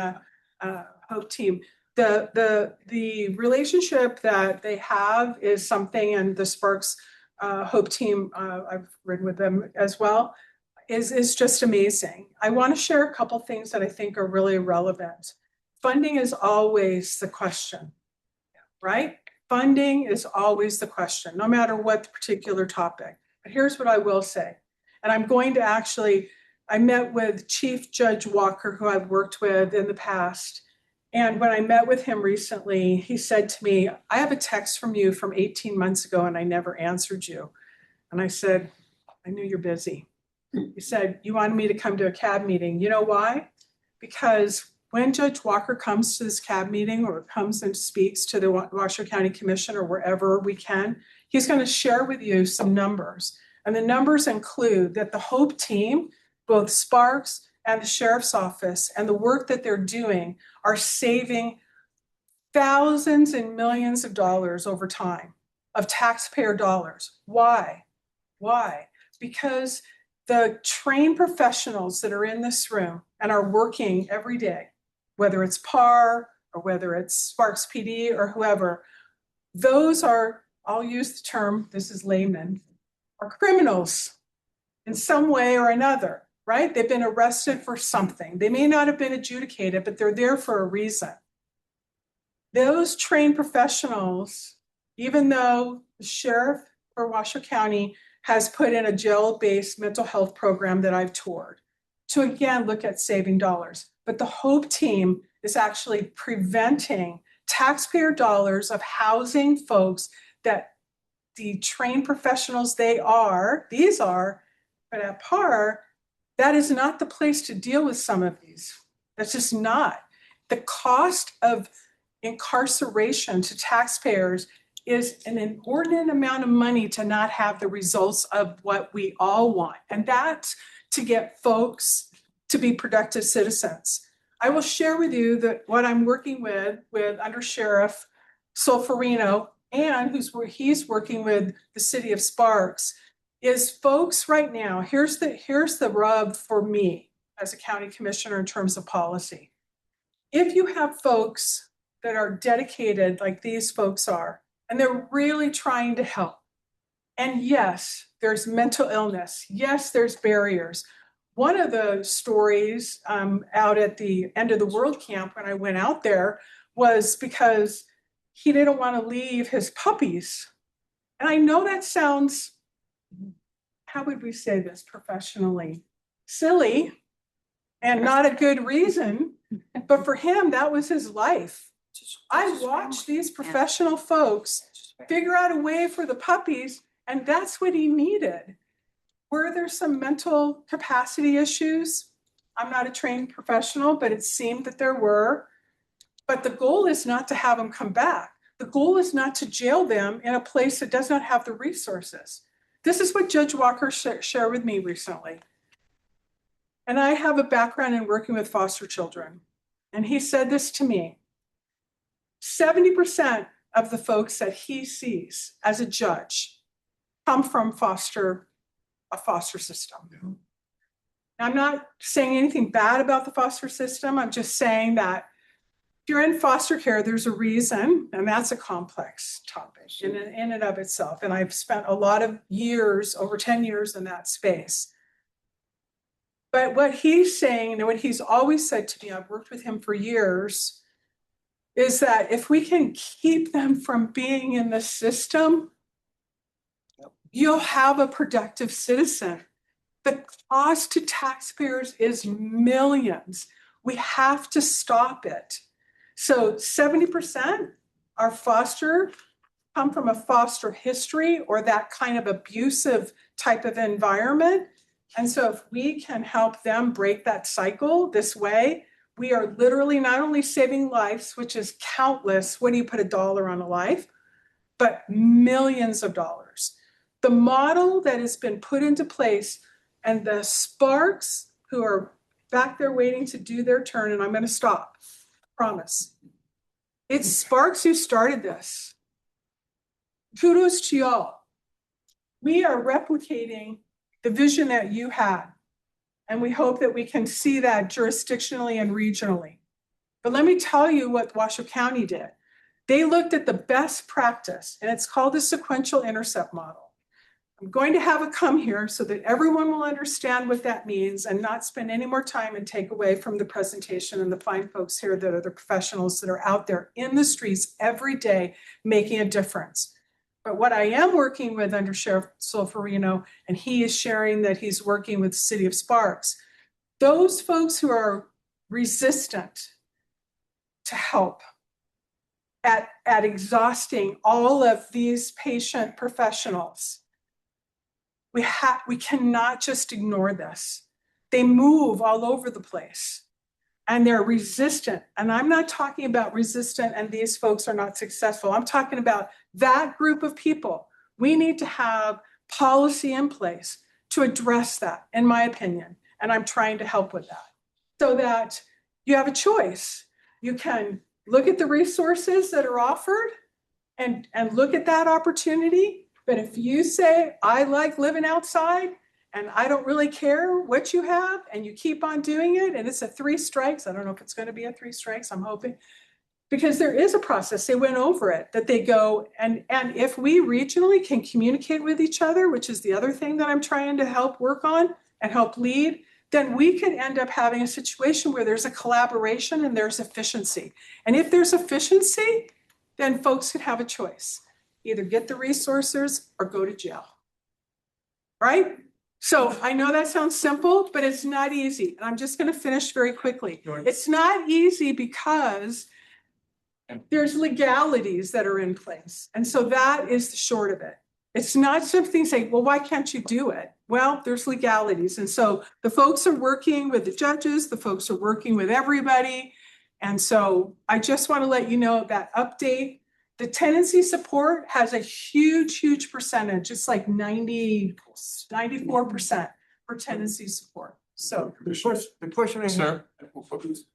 HOPE team. The relationship that they have is something, and the Sparks HOPE team, I've ridden with them as well, is just amazing. I want to share a couple things that I think are really relevant. Funding is always the question. Right? Funding is always the question, no matter what the particular topic. But here's what I will say. And I'm going to I met with Chief Judge Walker, who I've worked with in the past. And when I met with him recently, he said to me, I have a text from you from 18 months ago and I never answered you. And I said, I knew you're busy. He said, you wanted me to come to a CAB meeting. You know why? Because when Judge Walker comes to this CAB meeting or comes and speaks to the Washoe County Commission or wherever we can, he's going to share with you some numbers. And the numbers include that the HOPE team, both Sparks and the Sheriff's Office, and the work that they're doing are saving thousands and millions of dollars over time of taxpayer dollars. Why? Why? Because the trained professionals that are in this room and are working every day, whether it's PAR or whether it's Sparks PD or whoever, those are, I'll use the term, this is layman, are criminals in some way or another, right? They've been arrested for something. They may not have been adjudicated, but they're there for a reason. Those trained professionals, even though the sheriff for Washoe County has put in a jail-based mental health program that I've toured to again look at saving dollars. But the HOPE team is actually preventing taxpayer dollars of housing folks that the trained professionals these are, but at PAR, that is not the place to deal with some of these. That's just not. The cost of incarceration to taxpayers is an inordinate amount of money to not have the results of what we all want. And that's to get folks to be productive citizens. I will share with you that what I'm working with Under Sheriff Solferino and he's working with the city of Sparks is folks right now, here's the rub for me as a county commissioner in terms of policy. If you have folks that are dedicated like these folks are, and they're really trying to help. And yes, there's mental illness. Yes, there's barriers. One of the stories out at the End of the World camp when I went out there was because he didn't want to leave his puppies. And I know that sounds, how would we say this professionally? Silly and not a good reason, but for him, that was his life. I watched these professional folks figure out a way for the puppies, and that's what he needed. Were there some mental capacity issues? I'm not a trained professional, but it seemed that there were. But the goal is not to have them come back. The goal is not to jail them in a place that does not have the resources. This is what Judge Walker shared with me recently. And I have a background in working with foster children. And he said this to me. 70% of the folks that he sees as a judge come from a foster system. I'm not saying anything bad about the foster system. I'm just saying that if you're in foster care, there's a reason, and that's a complex topic in and of itself. And I've spent a lot of years, over 10 years in that space. But what he's saying, and what he's always said to me, I've worked with him for years, is that if we can keep them from being in the system, you'll have a productive citizen. The cost to taxpayers is millions. We have to stop it. So 70% are come from a foster history or that kind of abusive type of environment. And so if we can help them break that cycle this way, we are literally not only saving lives, which is countless, what do you put a dollar on a life, but millions of dollars. The model that has been put into place and the Sparks who are back there waiting to do their turn, and I'm going to stop, promise. It's Sparks who started this. Kudos to y'all. We are replicating the vision that you had. And we hope that we can see that jurisdictionally and regionally. But let me tell you what Washoe County did. They looked at the best practice, and it's called the sequential intercept model. I'm going to have it come here so that everyone will understand what that means and not spend any more time and take away from the presentation and the fine folks here that are the professionals that are out there in the streets every day making a difference. But what I am working with Under Sheriff Solferino, and he is sharing that he's working with the city of Sparks, those folks who are resistant to help at exhausting all of these patient professionals, we cannot just ignore this. They move all over the place. and they're resistant. And I'm not talking about resistant and these folks are not successful. I'm talking about that group of people. We need to have policy in place to address that, in my opinion. And I'm trying to help with that so that you have a choice. You can look at the resources that are offered and look at that opportunity. But if you say, I like living outside and I don't really care what you have, and you keep on doing it, and it's a 3 strikes, I don't know if it's going to be a 3 strikes, I'm hoping, because there is a process, they went over it, that they go, and if we regionally can communicate with each other, which is the other thing that I'm trying to help work on and help lead, then we could end up having a situation where there's a collaboration and there's efficiency. And if there's efficiency, then folks could have a choice. Either get the resources or go to jail. Right? So I know that sounds simple, but it's not easy. And I'm just going to finish very quickly. It's not easy because there's legalities that are in place. And so that is the short of it. It's not something saying, well, why can't you do it? Well, there's legalities. And so the folks are working with the judges, the folks are working with everybody. And so I just want to let you know that update. The tenancy support has a huge percentage. It's like 94% for tenancy support. So The question I have. Sir,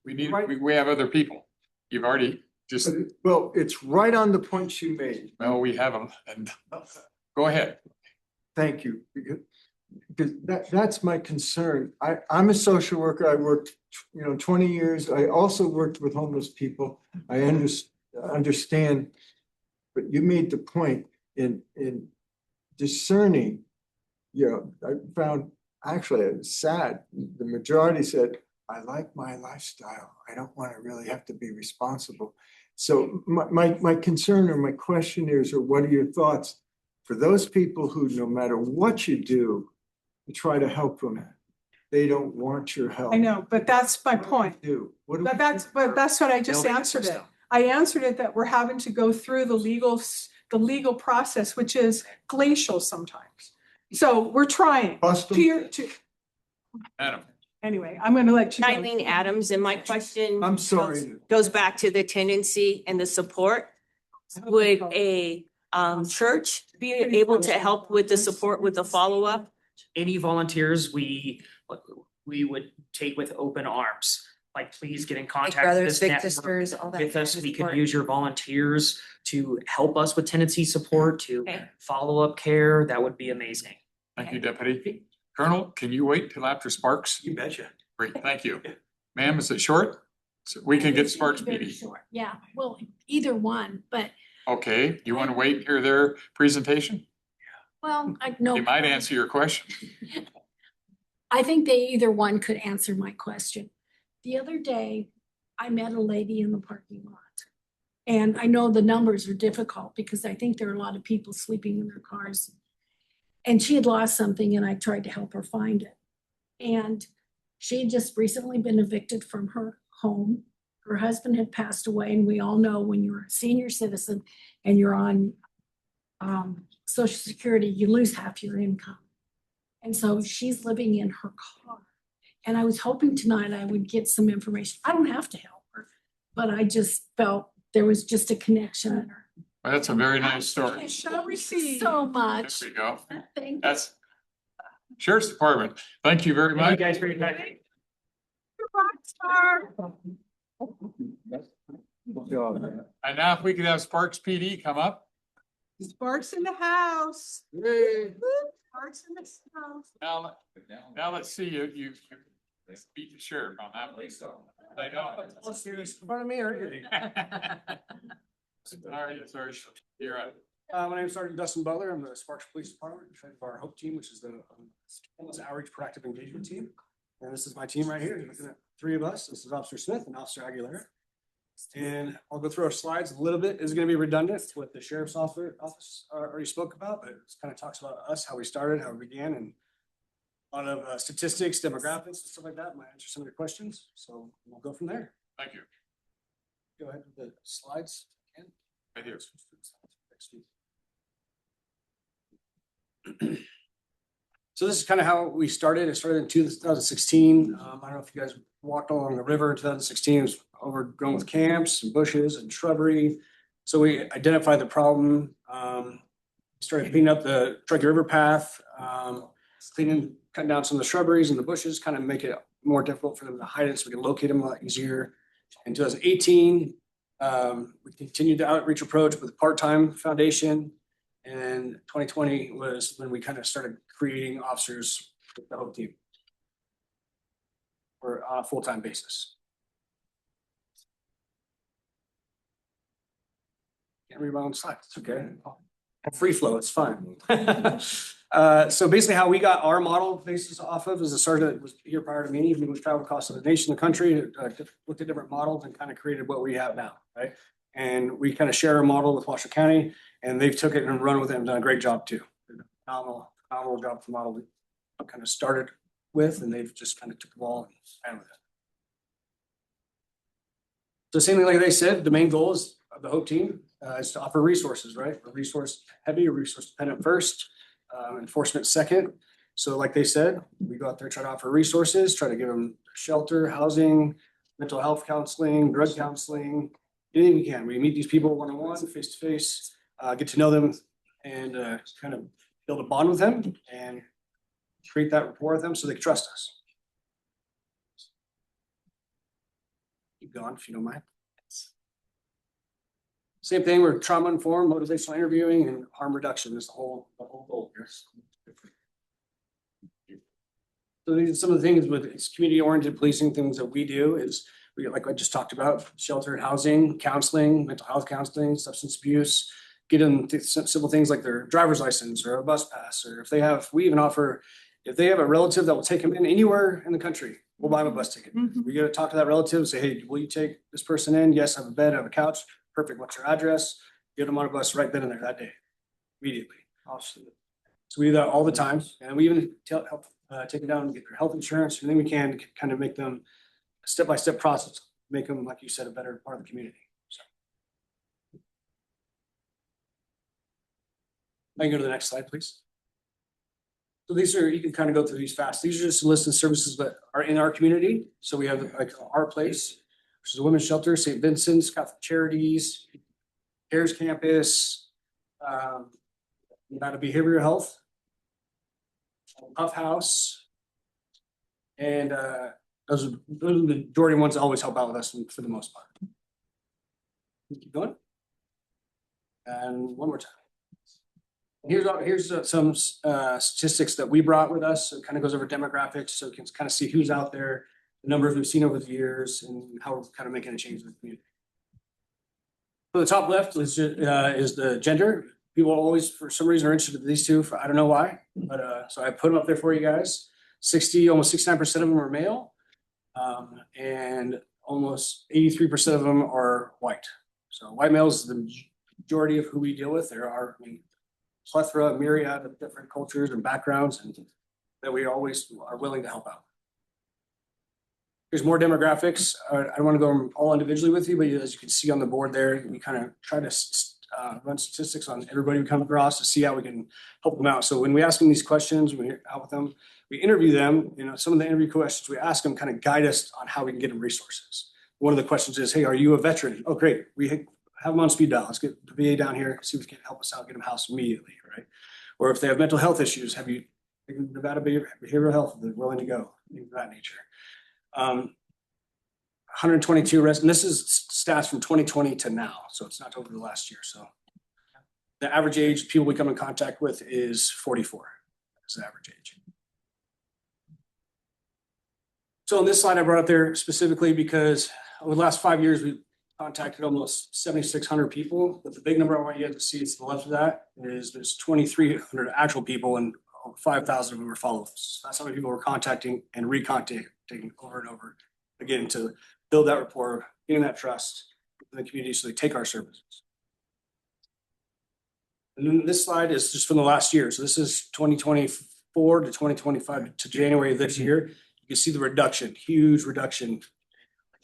we have other people. You've already just, Well, it's right on the points you made. well, we have them and go ahead. Thank you. Because that's my concern. I'm a social worker. I worked, 20 years. I also worked with homeless people. I understand, but you made the point in discerning, I found, actually, it was sad. The majority said, I like my lifestyle. I don't want to really have to be responsible. So my concern or my question is, or what are your thoughts for those people who, no matter what you do, you try to help them, they don't want your help. I know, but that's my point. But that's what I just answered it. I answered it that we're having to go through the legal process, which is glacial sometimes. So we're trying. Adam. Anyway, I'm going to let you go. Eileen Adams, and my question. I'm sorry. Goes back to the tenancy and the support. Would a church be able to help with the support with the follow-up? Any volunteers we would take with open arms. Like, please get in contact with brothers, this big network sisters, all that with kind us. of We could support. use your volunteers to help us with tenancy support, to Okay. follow-up care. That would be amazing. Thank you, Deputy. Colonel, can you wait till after Sparks? You betcha. Great, thank you. Ma'am, is it short? So we can get Sparks Very PD. short. Yeah, well, either one, but Okay, you want to wait and hear their presentation? well, I know. They might answer your question. I think either one could answer my question. The other day, I met a lady in the parking lot. And I know the numbers are difficult because I think there are a lot of people sleeping in their cars. And she had lost something and I tried to help her find it. And she had just recently been evicted from her home. Her husband had passed away, and we all know when you're a senior citizen and you're on Social Security, you lose half your income. And so she's living in her car. And I was hoping tonight I would get some information. I don't have to help her, but I just felt there was just a connection in her. Well, that's a very nice story. I shall receive. So much. There we go. Thank you. That's Sheriff's Department. Thank you very Thank you much. guys for your time. And now if we could have Sparks PD come up. Sparks in the house. Sparks in the house. Now let's see you beat the sheriff on that one. I know. In front of me or? Sorry, you're right. My name is Sergeant Dustin Butler. I'm the Sparks Police Department, head of our Hope team, which is the homeless outreach proactive engagement team. And this is my team right here. You're looking at 3 of us. This is Officer Smith and Officer Aguilera. And I'll go through our slides a little bit. It's going to be redundant to what the sheriff's office already spoke about, but it kind of talks about us, how we started, how we began, and a lot of statistics, demographics, and stuff like that. Might answer some of your questions. So we'll go from there. Thank you. Go ahead with the slides. Ken. Right here. So this is kind of how we started. It started in 2016. I don't know if you guys walked along the river in 2016. It was overgrown with camps and bushes and shrubbery. So we identified the problem, started cleaning up the Truckee River path, cutting down some of the shrubberies and the bushes, kind of make it more difficult for them to hide it so we can locate them a lot easier. In 2018, we continued the outreach approach with a part-time foundation. And 2020 was when we kind of started creating officers with the Hope team for on a full-time basis. Can't read my own slides, it's okay. Free flow, it's fine. So basically how we got our model basis off of is a sergeant that was here prior to me. He was traveled across the nation, the country, looked at different models and kind of created what we have now, right? And we kind of share a model with Washoe County, and they've took it and run with it and done a great job too. Phenomenal job for the model we kind of started with, and they've just kind of took the ball and ran with it. So same thing like they said, the main goal is of the Hope team is to offer resources, right? We're resource heavy, resource dependent first, enforcement second. So like they said, we go out there, try to offer resources, try to give them shelter, housing, mental health counseling, drug counseling, anything we can. We meet these people one-on-one, face-to-face, get to know them and kind of build a bond with them and create that rapport with them so they can trust us. Keep going if you don't mind. Same thing, we're trauma informed, motivational interviewing, and harm reduction is the whole goal here. So these are some of the things with community oriented policing, things that we do is we, like I just talked about, shelter and housing, counseling, mental health counseling, substance abuse, get them simple things like their driver's license or a bus pass, or if they have, we even offer, if they have a relative that will take them in anywhere in the country, we'll buy them a bus ticket. We got to talk to that relative and say, hey, will you take this person in? Yes, I have a bed, I have a couch. Perfect. What's your address? Get them on a bus right then and there that day, immediately. So we do that all the time, and we even help take them down and get their health insurance. And then we can kind of make them a step-by-step process, make them, like you said, a better part of the community. So I can go to the next slide, please. So these are, you can kind of go through these fast. These are just a list of services that are in our community. So we have like Our Place, which is a women's shelter, St. Vincent's, Catholic Charities, CARES Campus, Nevada Behavioral Health, Huff House, and those are the majority ones that always help out with us for the most part. Keep going. And one more time. Here's some statistics that we brought with us. So it kind of goes over demographics, so you can kind of see who's out there, the numbers we've seen over the years, and how we're kind of making a change in the community. So the top left is the gender. People always, for some reason, are interested in these two. I don't know why, but so I put them up there for you guys. Almost 69% of them are male, and almost 83% of them are white. So white males is the majority of who we deal with. There are a myriad of different cultures and backgrounds, and that we always are willing to help out. There's more demographics. I don't want to go all individually with you, but as you can see on the board there, we kind of try to run statistics on everybody we come across to see how we can help them out. So when we ask them these questions, when we're out with them, we interview them. Some of the interview questions we ask them kind of guide us on how we can get them resources. One of the questions is, hey, are you a veteran? Oh, great. We have them on speed dial. Let's get the VA down here, see if we can help us out, get them housed immediately, right? Or if they have mental health issues, have you Nevada Behavioral Health, if they're willing to go, things of that nature. 122 residents, and this is stats from 2020 to now, so it's not over the last year. So the average age of people we come in contact with is 44. That's the average age. So on this slide, I brought up there specifically because over the last 5 years, we've contacted almost 7,600 people. But the big number I want you guys to see is to the left of that is there's 2,300 actual people, and 5,000 of them are follow-ups. That's how many people we're contacting and recontacting over and over again to build that rapport, getting that trust in the community so they take our services. And then this slide is just from the last year. So this is 2024 to 2025 to January of this year. You can see the reduction, huge reduction in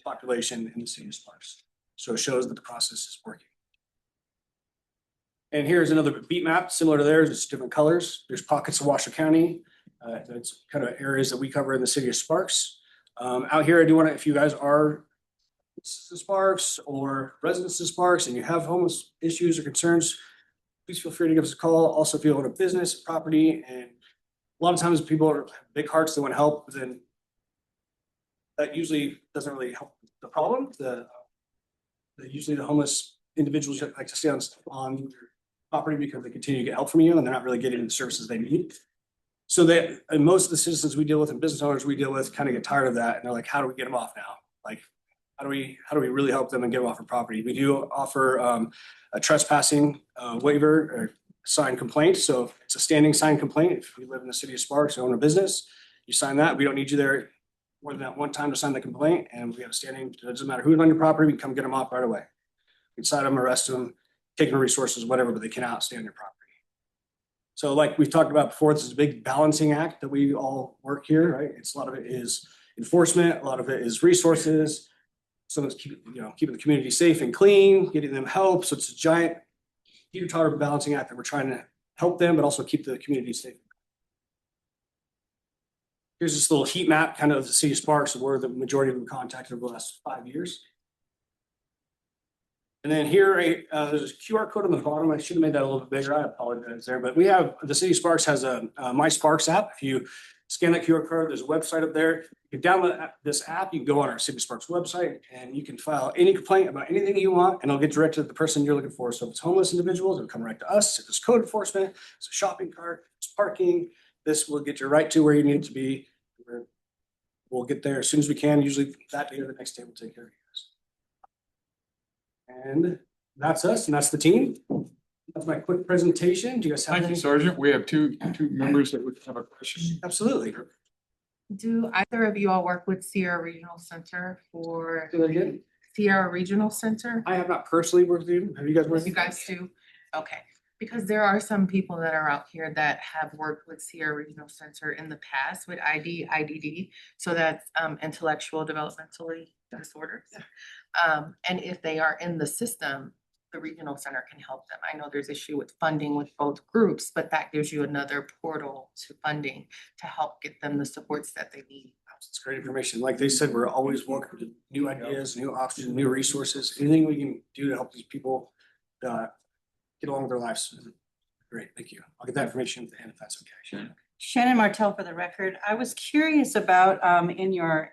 population in the senior parks. So it shows that the process is working. And here's another beat map similar to theirs. It's different colors. There's pockets of Washoe County. That's kind of areas that we cover in the city of Sparks. Out here, I do want to, if you guys are Sparks or residents of Sparks and you have homeless issues or concerns, please feel free to give us a call. Also, if you own a business, property, and a lot of times people are big hearts, they want to help, but then that usually doesn't really help the problem. Usually the homeless individuals like to stay on your property because they continue to get help from you and they're not really getting the services they need. So that, and most of the citizens we deal with and business owners we deal with kind of get tired of that and they're like, how do we get them off now? Like, how do we really help them and get them off our property? We do offer a trespassing waiver or signed complaint. So if it's a standing signed complaint, if you live in the city of Sparks or own a business, you sign that. We don't need you there more than that one time to sign the complaint, and we have a standing, it doesn't matter who's on your property, we can come get them off right away. We can cite them, arrest them, take their resources, whatever, but they cannot stay on your property. So like we've talked about before, this is a big balancing act that we all work here, right? It's a lot of it is enforcement, a lot of it is resources. Some of it's keeping the community safe and clean, getting them help. So it's a giant teeter-totter balancing act that we're trying to help them, but also keep the community safe. Here's this little heat map, kind of the city of Sparks, where the majority of them contacted over the last 5 years. And then here, there's a QR code on the bottom. I should have made that a little bit bigger. I apologize there, but we have, the city of Sparks has a My Sparks app. If you scan that QR code, there's a website up there. You can download this app. You can go on our City of Sparks website and you can file any complaint about anything you want, and it'll get directed to the person you're looking for. So if it's homeless individuals, it'll come right to us. If it's code enforcement, it's a shopping cart, it's parking, this will get you right to where you need to be. We'll get there as soon as we can. Usually that day or the next day we'll take care of you guys. And that's us, and that's the team. That's my quick presentation. Do you guys have Thank you, any? Sergeant. We have two members that would have a question. Absolutely. Do either of you all work with Sierra Regional Center for Do that again? Sierra Regional Center? I have not personally worked with you. Have you guys worked? You guys do? Okay, because there are some people that are out here that have worked with Sierra Regional Center in the past with IDD. So that's intellectual developmentally disorders. And if they are in the system, the regional center can help them. I know there's issue with funding with both groups, but that gives you another portal to funding to help get them the supports that they need. It's great information. Like they said, we're always welcome to new ideas, new options, new resources, anything we can do to help these people get along with their lives. Great, thank you. I'll get that information at the end if that's okay. Shannon Martell for the record. I was curious about in your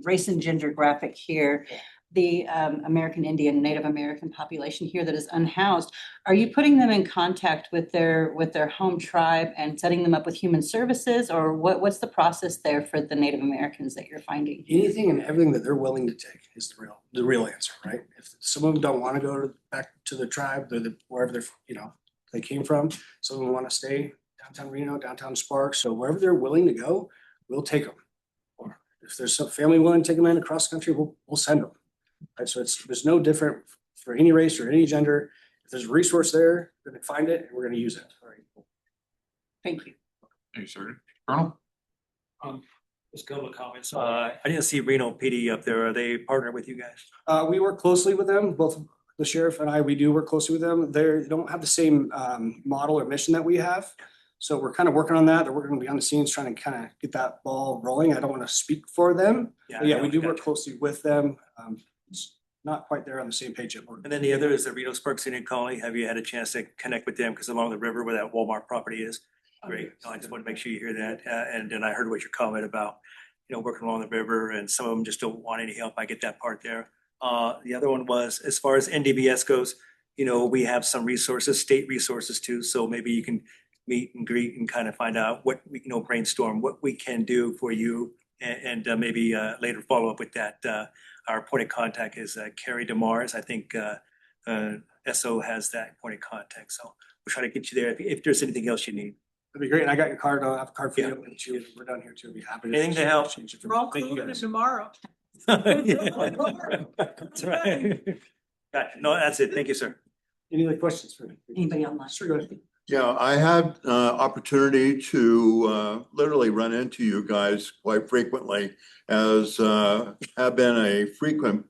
race and gender graphic here, the American Indian, Native American population here that is unhoused. Are you putting them in contact with their home tribe and setting them up with human services, or what's the process there for the Native Americans that you're finding? Anything and everything that they're willing to take is the real answer, right? If some of them don't want to go back to the tribe, wherever they came from, some of them want to stay downtown Reno, downtown Sparks. So wherever they're willing to go, we'll take them. Or if there's some family willing to take them in across the country, we'll send them. Right, so there's no different for any race or any gender. If there's a resource there, we're going to find it and we're going to use it. All right. Thank you. Thank you, sir. Colonel? Just a couple of comments. I didn't see Reno PD up there. Are they partnered with you guys? We work closely with them, both the sheriff and I. We do work closely with them. They don't have the same model or mission that we have. So we're kind of working on that. They're working behind the scenes, trying to kind of get that ball rolling. I don't want to speak for them. But we do work closely with them. It's not quite there on the same page yet. And then the other is the Reno Sparks Indian Colony. Have you had a chance to connect with them? Because along the river where that Walmart property is. Great. No, I just want to make sure you hear that. And then I heard what your comment about, working along the river, and some of them just don't want any help. I get that part there. The other one was, as far as NDBS goes, we have some resources, state resources too. So maybe you can meet and greet and kind of find out what we brainstorm what we can do for you, and maybe later follow up with that. Our point of contact is Carrie DeMars. I think SO has that point of contact. So we'll try to get you there if there's anything else you need. That'd be great. And I got your card. I'll have a card for you. We're down here too. I'd be happy to. Anything to help. We're all closing tomorrow. That's right. Gotcha. No, that's it. Thank you, sir. Any other questions for me? Anybody online? Sure, go ahead. Yeah, I had opportunity to literally run into you guys quite frequently, as have been a frequent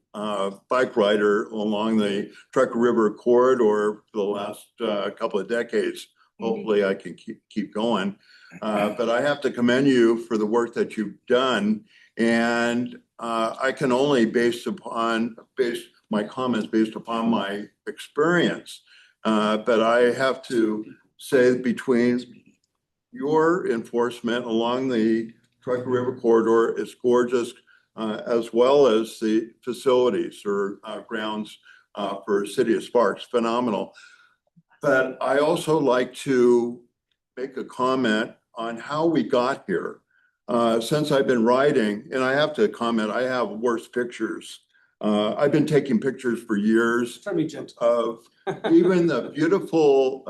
bike rider along the Truckee River corridor for the last couple of decades hopefully I can keep going. But I have to commend you for the work that you've done. And I can only base my comments based upon my experience. But I have to say between your enforcement along the Truckee River corridor is gorgeous, as well as the facilities or grounds for City of Sparks, phenomenal. But I also like to make a comment on how we got here. Since I've been writing, and I have to comment, I have worse pictures. I've been taking pictures for years of even the beautiful,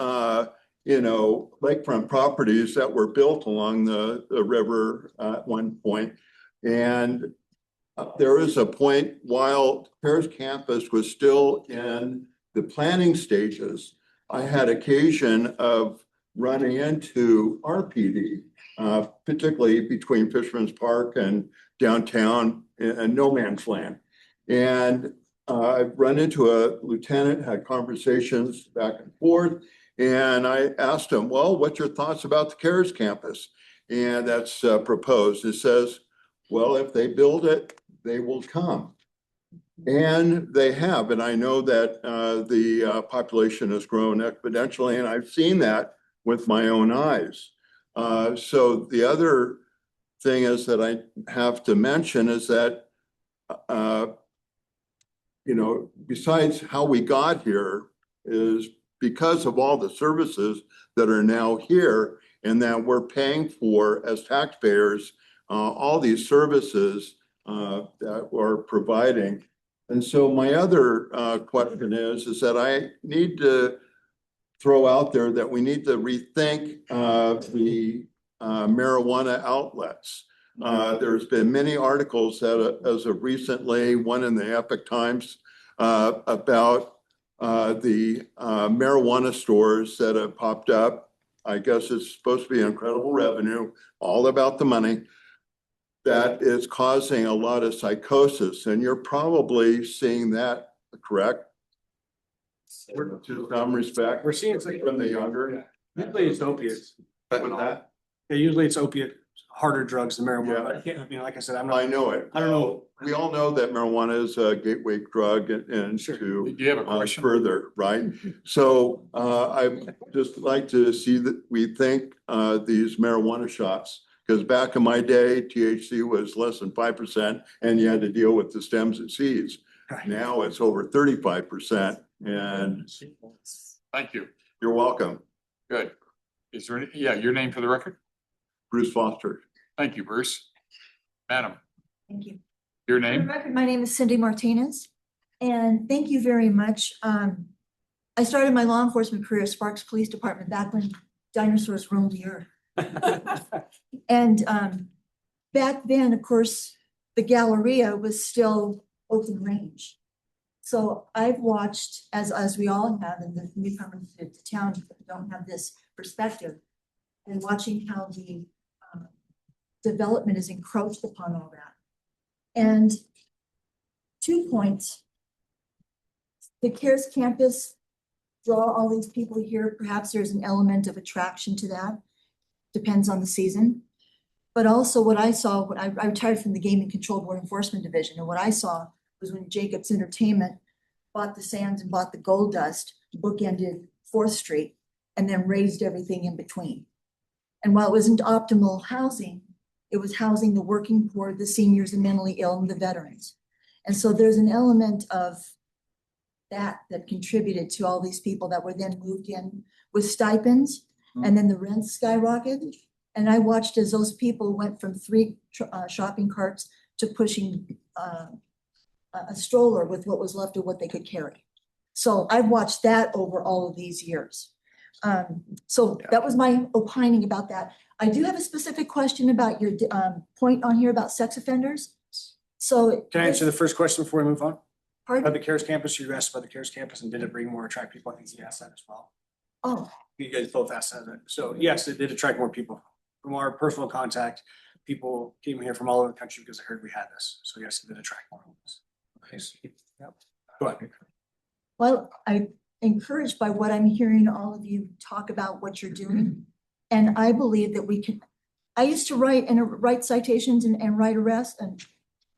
lakefront properties that were built along the river at one point. And there is a point while Paris campus was still in the planning stages, I had occasion of running into RPD, particularly between Fisherman's Park and downtown and no man's land. And I've run into a lieutenant, had conversations back and forth. And I asked him, well, what's your thoughts about the CARES campus? And that's proposed. It says, well, if they build it, they will come. And they have. And I know that the population has grown exponentially, and I've seen that with my own eyes. So the other thing is that I have to mention is that, besides how we got here is because of all the services that are now here and that we're paying for as taxpayers, all these services that we're providing. And so my other question is that I need to throw out there that we need to rethink the marijuana outlets. There's been many articles that as of recently, one in the Epic Times about the marijuana stores that have popped up. I guess it's supposed to be incredible revenue, all about the money. That is causing a lot of psychosis, and you're probably seeing that, correct? To some respect. We're seeing it's like from the younger. usually it's opiates. With that, Yeah, usually it's opiate, harder drugs than marijuana. Like I said, I know it. I don't know. We all know that marijuana is a gateway drug and to Do you have a question? further, right? So I just like to see that we think these marijuana shops, because back in my day, THC was less than 5%, and you had to deal with the stems and seeds. Right. Now it's over 35%, and Thank you. you're welcome. Good. Is there any, your name for the record? Bruce Foster. Thank you, Bruce. Madam, Thank you. your For the name? record, my name is Cindy Martinez, and thank you very much. I started my law enforcement career at Sparks Police Department back when dinosaurs roamed the earth. And back then, of course, the Galleria was still open range. So I've watched, as we all have, and the newcomers to town don't have this perspective, and watching how the development is encroached upon all that. And 2 points. The CARES campus draw all these people here. Perhaps there's an element of attraction to that. Depends on the season. But also what I saw, when I retired from the Gaming Control Board Enforcement Division, and what I saw was when Jacobs Entertainment bought the sands and bought the gold dust, bookended 4th Street, and then raised everything in between. And while it wasn't optimal housing, it was housing the working poor, the seniors, the mentally ill, and the veterans. And so there's an element of that contributed to all these people that were then moved in with stipends, and then the rents skyrocketed. And I watched as those people went from 3 shopping carts to pushing a stroller with what was left of what they could carry. So I've watched that over all of these years. So that was my opining about that. I do have a specific question about your point on here about sex offenders. So Can I answer the first question before we move on? Pardon? About the CARES campus, you asked about the CARES campus and did it bring more attract people? I think you asked that as well. Oh, You guys both asked that. So yes, it did attract more people. From our personal contact, people came here from all over the country because I heard we had this. So yes, it did attract more. Yep. Go ahead. well, encouraged by what I'm hearing all of you talk about what you're doing. And I believe that we can, I used to write citations and write arrests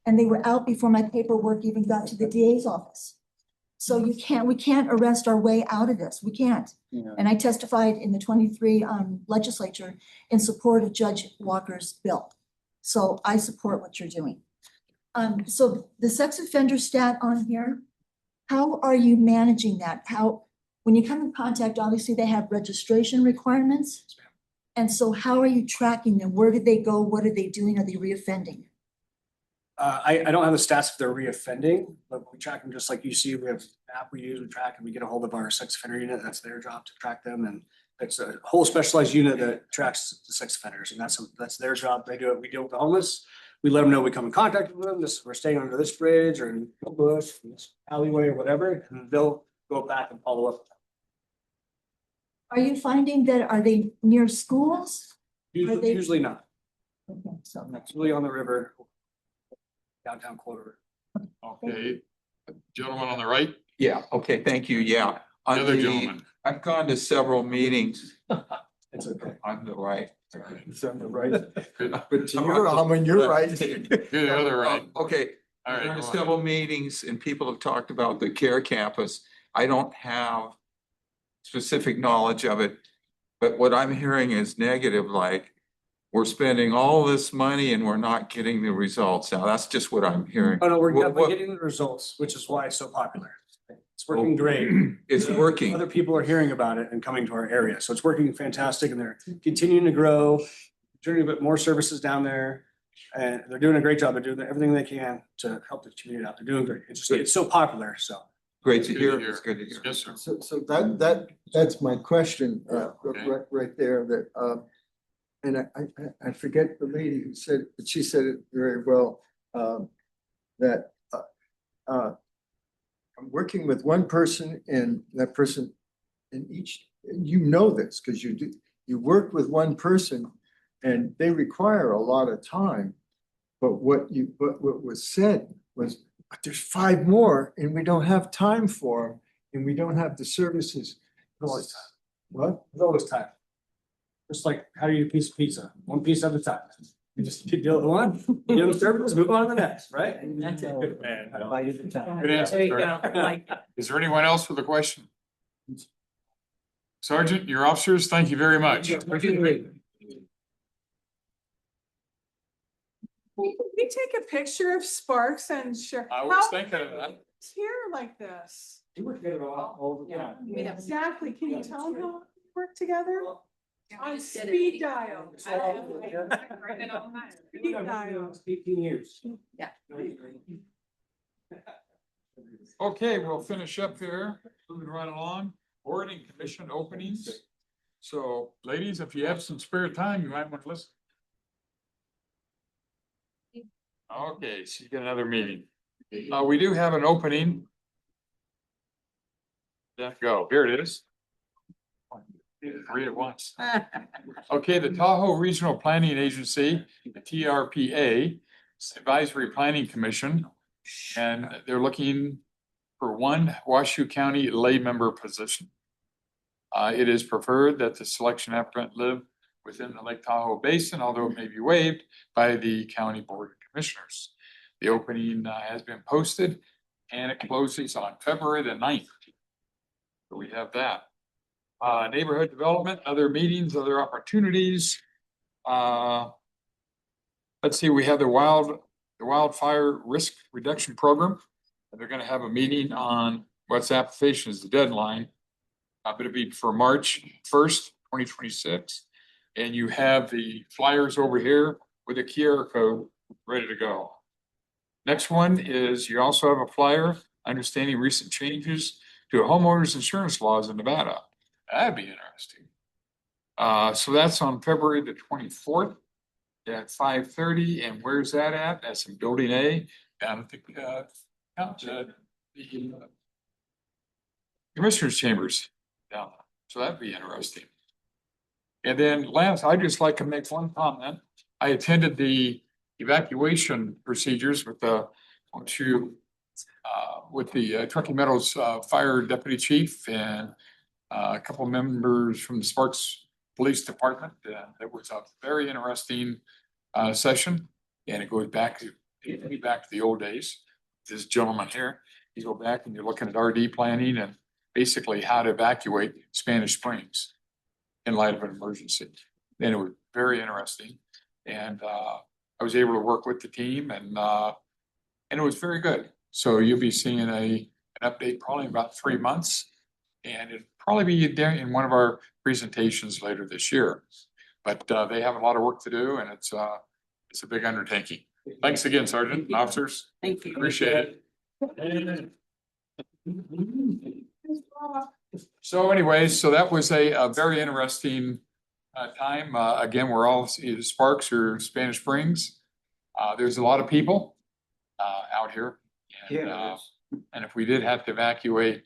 and they were out before my paperwork even got to the DA's office. So we can't arrest our way out of this. We can't. Yeah. And I testified in the 23 legislature in support of Judge Walker's bill. So I support what you're doing. So the sex offender stat on here, how are you managing that? When you come in contact, obviously they have registration requirements. And so how are you tracking them? Where did they go? What are they doing? Are they reoffending? I don't have the stats if they're reoffending, but we track them just like you see. We have an app we use, we track, and we get a hold of our sex offender unit. That's their job to track them. And it's a whole specialized unit that tracks the sex offenders. And that's their job. They do it. We deal with the homeless. We let them know we come in contact with them. We're staying under this bridge or in the bush, in this alleyway or whatever, and they'll go back and follow up. Are you finding that, are they near schools? Usually not. Okay, so It's really on the river, downtown Clover. Okay, gentleman on the right, Yeah, okay, thank you, yeah. the other gentleman. I've gone to several meetings It's okay. on the right. It's on the right. Good. But to your, I'm on your right. You're the other right. Okay, All right, I've been go to ahead. several meetings and people have talked about the care campus. I don't have specific knowledge of it, but what I'm hearing is negative, like we're spending all this money and we're not getting the results. Now, that's just what I'm hearing. Oh, no, we're What- definitely what- getting the results, which is why it's so popular. It's working great. It's working. Other people are hearing about it and coming to our area. So it's working fantastic and they're continuing to grow, doing a bit more services down there. And they're doing a great job. They're doing everything they can to help the community out. They're doing great. It's so popular, so. Great to Good hear. to hear. It's good to hear. Yes, sir. So that's my question, okay. right there, that, and I forget the lady who said, but she said it very well, that, I'm working with one person and that person in each, you know this, because you work with one person and they require a lot of time. But what was said was, but there's 5 more and we don't have time for them and we don't have the services. There's always time. What? There's always time. Just like, how do you eat a piece of pizza? One piece at a time. You just deal with one, you know, service, move on to the next, right? That's it. Good man. Good answer, There you sir. go. Like, Is there anyone else with a question? Sergeant, your officers, thank you very much. We take a picture of Sparks and share. I was thinking of that. It's here like this. You work together all the time. Exactly. Can you tell them how we work together? On Speed speed dial. Speed dial. 18 years. Yeah. Okay, we'll finish up here, moving right along, board and commission openings. So ladies, if you have some spare time, you might want to listen. Okay, so you get another meeting. We do have an opening. There you go, here it is. Read it once. Okay, the Tahoe Regional Planning Agency, the TRPA, Advisory Planning Commission, and they're looking for one Washoe County lay member position. It is preferred that the selection applicant live within the Lake Tahoe Basin, although it may be waived by the County Board of Commissioners. The opening has been posted and it closes on February the 9th. So we have that. Neighborhood development, other meetings, other opportunities. Let's see, we have the wildfire risk reduction program. They're gonna have a meeting on what's application is the deadline. It'll be for March 1st, 2026. And you have the flyers over here with a QR code ready to go. Next one is you also have a flyer, understanding recent changes to homeowners insurance laws in Nevada. That'd be interesting. So that's on February the 24th at 5:30. And where's that at? That's in Building A down at the Commissioners Chambers down there. So that'd be interesting. And then last, I'd just like to make one comment. I attended the evacuation procedures with the Washoe with the Truckee Meadows Fire Deputy Chief and a couple of members from the Sparks Police Department. It was a very interesting session, and it goes back to the old days. This gentleman here, you go back and you're looking at RD planning and basically how to evacuate Spanish Springs in light of an emergency. And it was very interesting. And I was able to work with the team and it was very good. So you'll be seeing an update probably in about 3 months. And it'll probably be there in one of our presentations later this year. But they have a lot of work to do, and it's a big undertaking. Thanks again, Sergeant and officers. Thank you. Appreciate it. So anyways, so that was a very interesting time. Again, we're all either Sparks or Spanish Springs. There's a lot of people out here. And if we did have to evacuate,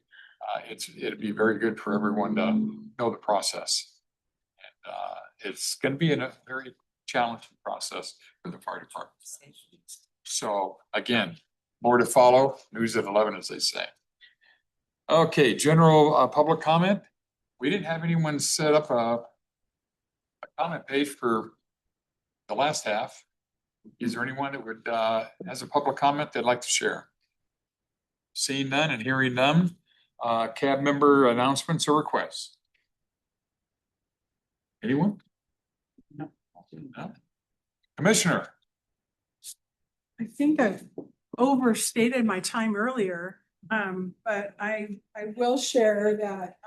it'd be very good for everyone to know the process. And it's going to be a very challenging process for the fire department. So again, more to follow. News at 11, as they say. Okay, general public comment. We didn't have anyone set up a comment page for the last half. Is there anyone that would has a public comment they'd like to share? Seeing none and hearing none, cab member announcements or requests? Anyone? No. Commissioner. I think I've overstated my time earlier, but I will share that.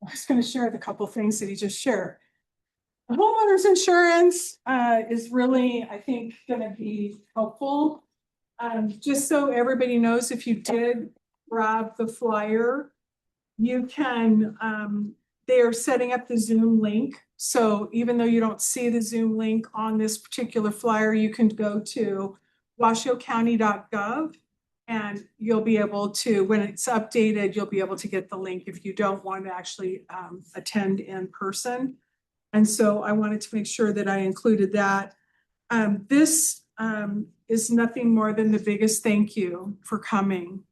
I was going to share the couple things that he just shared. The homeowners insurance is really, I think, going to be helpful. Just so everybody knows, if you did grab the flyer, you can, they are setting up the Zoom link. So even though you don't see the Zoom link on this particular flyer, you can go to washoecounty.gov and you'll be able to, when it's updated, you'll be able to get the link if you don't want to actually attend in person. And so I wanted to make sure that I included that. This is nothing more than the biggest thank you for coming,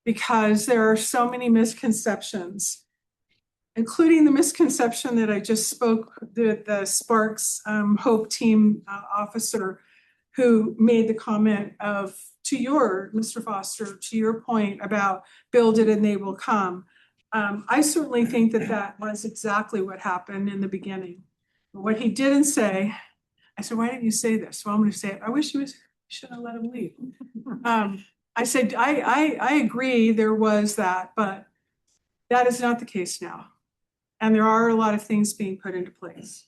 because there are so many misconceptions, including the misconception that I just spoke with the Sparks Hope Team officer who made the comment of, to your, Mr. Foster, to your point about build it and they will come. I certainly think that that was exactly what happened in the beginning. But what he didn't say, I said, why didn't you say this? Well, I'm going to say it. I wish you should have let him leave. I said, I agree there was that, but that is not the case now. And there are a lot of things being put into place.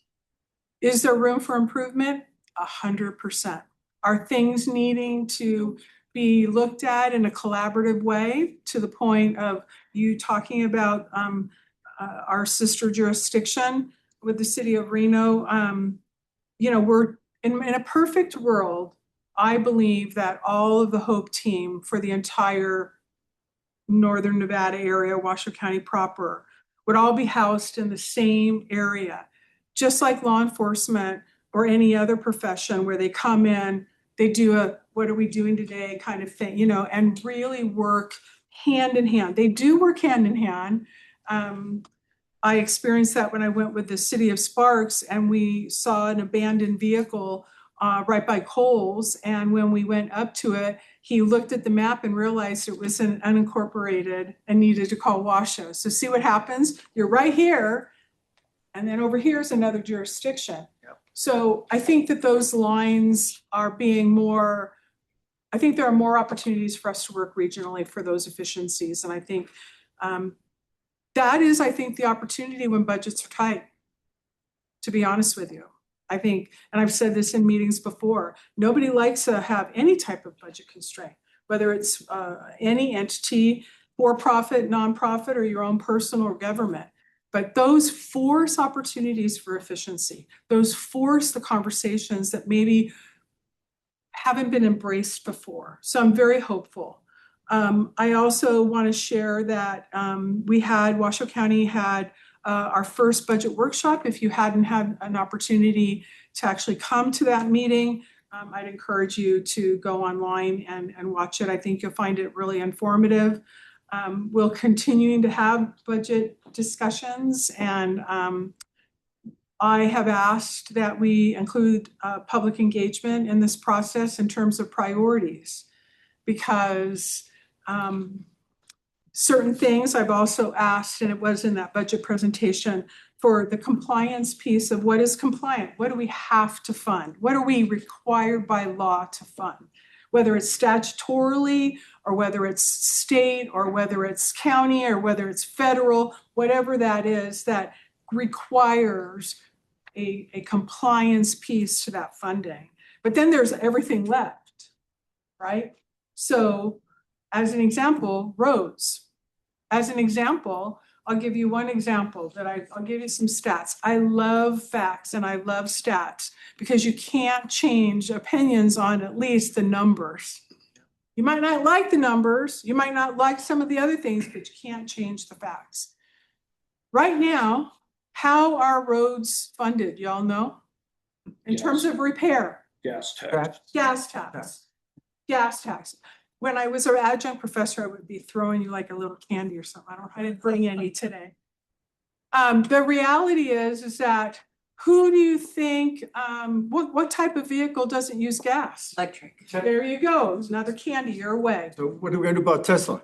Is there room for improvement? 100%. Are things needing to be looked at in a collaborative way, to the point of you talking about our sister jurisdiction with the city of Reno? You know, we're in a perfect world. I believe that all of the Hope team for the entire Northern Nevada area, Washoe County proper, would all be housed in the same area, just like law enforcement or any other profession where they come in, they do a, what are we doing today kind of thing, you know, and really work hand in hand. They do work hand in hand. I experienced that when I went with the city of Sparks and we saw an abandoned vehicle right by Kohl's. And when we went up to it, he looked at the map and realized it was an unincorporated and needed to call Washoe. So see what happens? You're right here. And then over here is another jurisdiction. Yep. So I think that those lines are being more, I think there are more opportunities for us to work regionally for those efficiencies. And I think that is, I think, the opportunity when budgets are tight, to be honest with you. I think, and I've said this in meetings before, nobody likes to have any type of budget constraint, whether it's any entity, for-profit, nonprofit, or your own personal or government. But those force opportunities for efficiency. Those force the conversations that maybe haven't been embraced before. So I'm very hopeful. I also want to share that Washoe County had our first budget workshop. If you hadn't had an opportunity to actually come to that meeting, I'd encourage you to go online and watch it. I think you'll find it really informative. We'll continue to have budget discussions, and I have asked that we include public engagement in this process in terms of priorities, because certain things I've also asked, and it was in that budget presentation, for the compliance piece of what is compliant, what do we have to fund? What are we required by law to fund? Whether it's statutorily, or whether it's state, or whether it's county, or whether it's federal, whatever that is that requires a compliance piece to that funding. But then there's everything left, right? So as an example, roads. As an example, I'll give you one example that I'll give you some stats. I love facts and I love stats because you can't change opinions on at least the numbers. You might not like the numbers, you might not like some of the other things, but you can't change the facts. Right now, how are roads funded? Y'all know? In terms of repair. Gas tax. Gas tax. Gas tax. When I was an adjunct professor, I would be throwing you like a little candy or something. I didn't bring any today. The reality is that who do you think, what type of vehicle doesn't use gas? Electric. There you go. Another candy your way. So what are we gonna do about Tesla?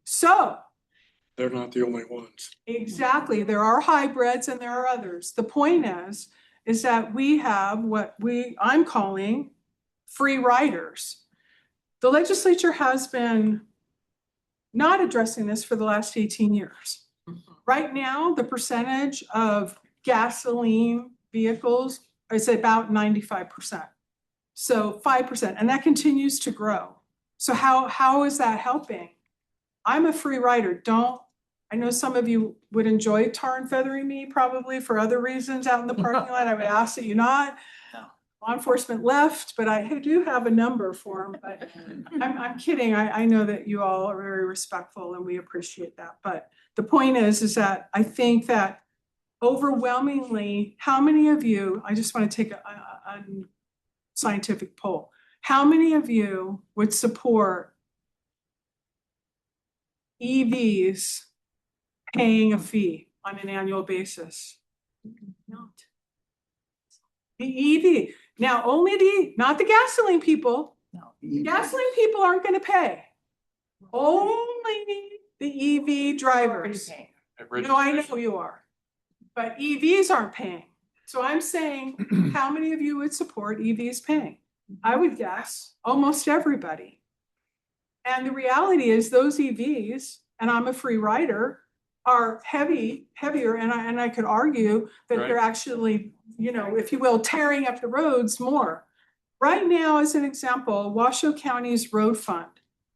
So They're not the only ones. exactly, there are hybrids and there are others. The point is that we have what I'm calling free riders. The legislature has been not addressing this for the last 18 years. Right now, the percentage of gasoline vehicles is about 95%. So 5%, and that continues to grow. So how is that helping? I'm a free rider. I know some of you would enjoy tar and feathering me probably for other reasons out in the parking lot. I would ask that you not. Law enforcement left, but I do have a number for them, but I'm kidding. I know that you all are very respectful and we appreciate that. But the point is that I think that overwhelmingly, how many of you, I just want to take a scientific poll. How many of you would support EVs paying a fee on an annual basis? Not. The EV. Now, not the gasoline people. No. Gasoline people aren't going to pay. Only the EV drivers. No, I know you are. But EVs aren't paying. So I'm saying, how many of you would support EVs paying? I would guess almost everybody. And the reality is those EVs, and I'm a free rider, are heavier, and I could argue that they're actually, if you will, tearing up the roads more. Right now, as an example, Washoe County's road fund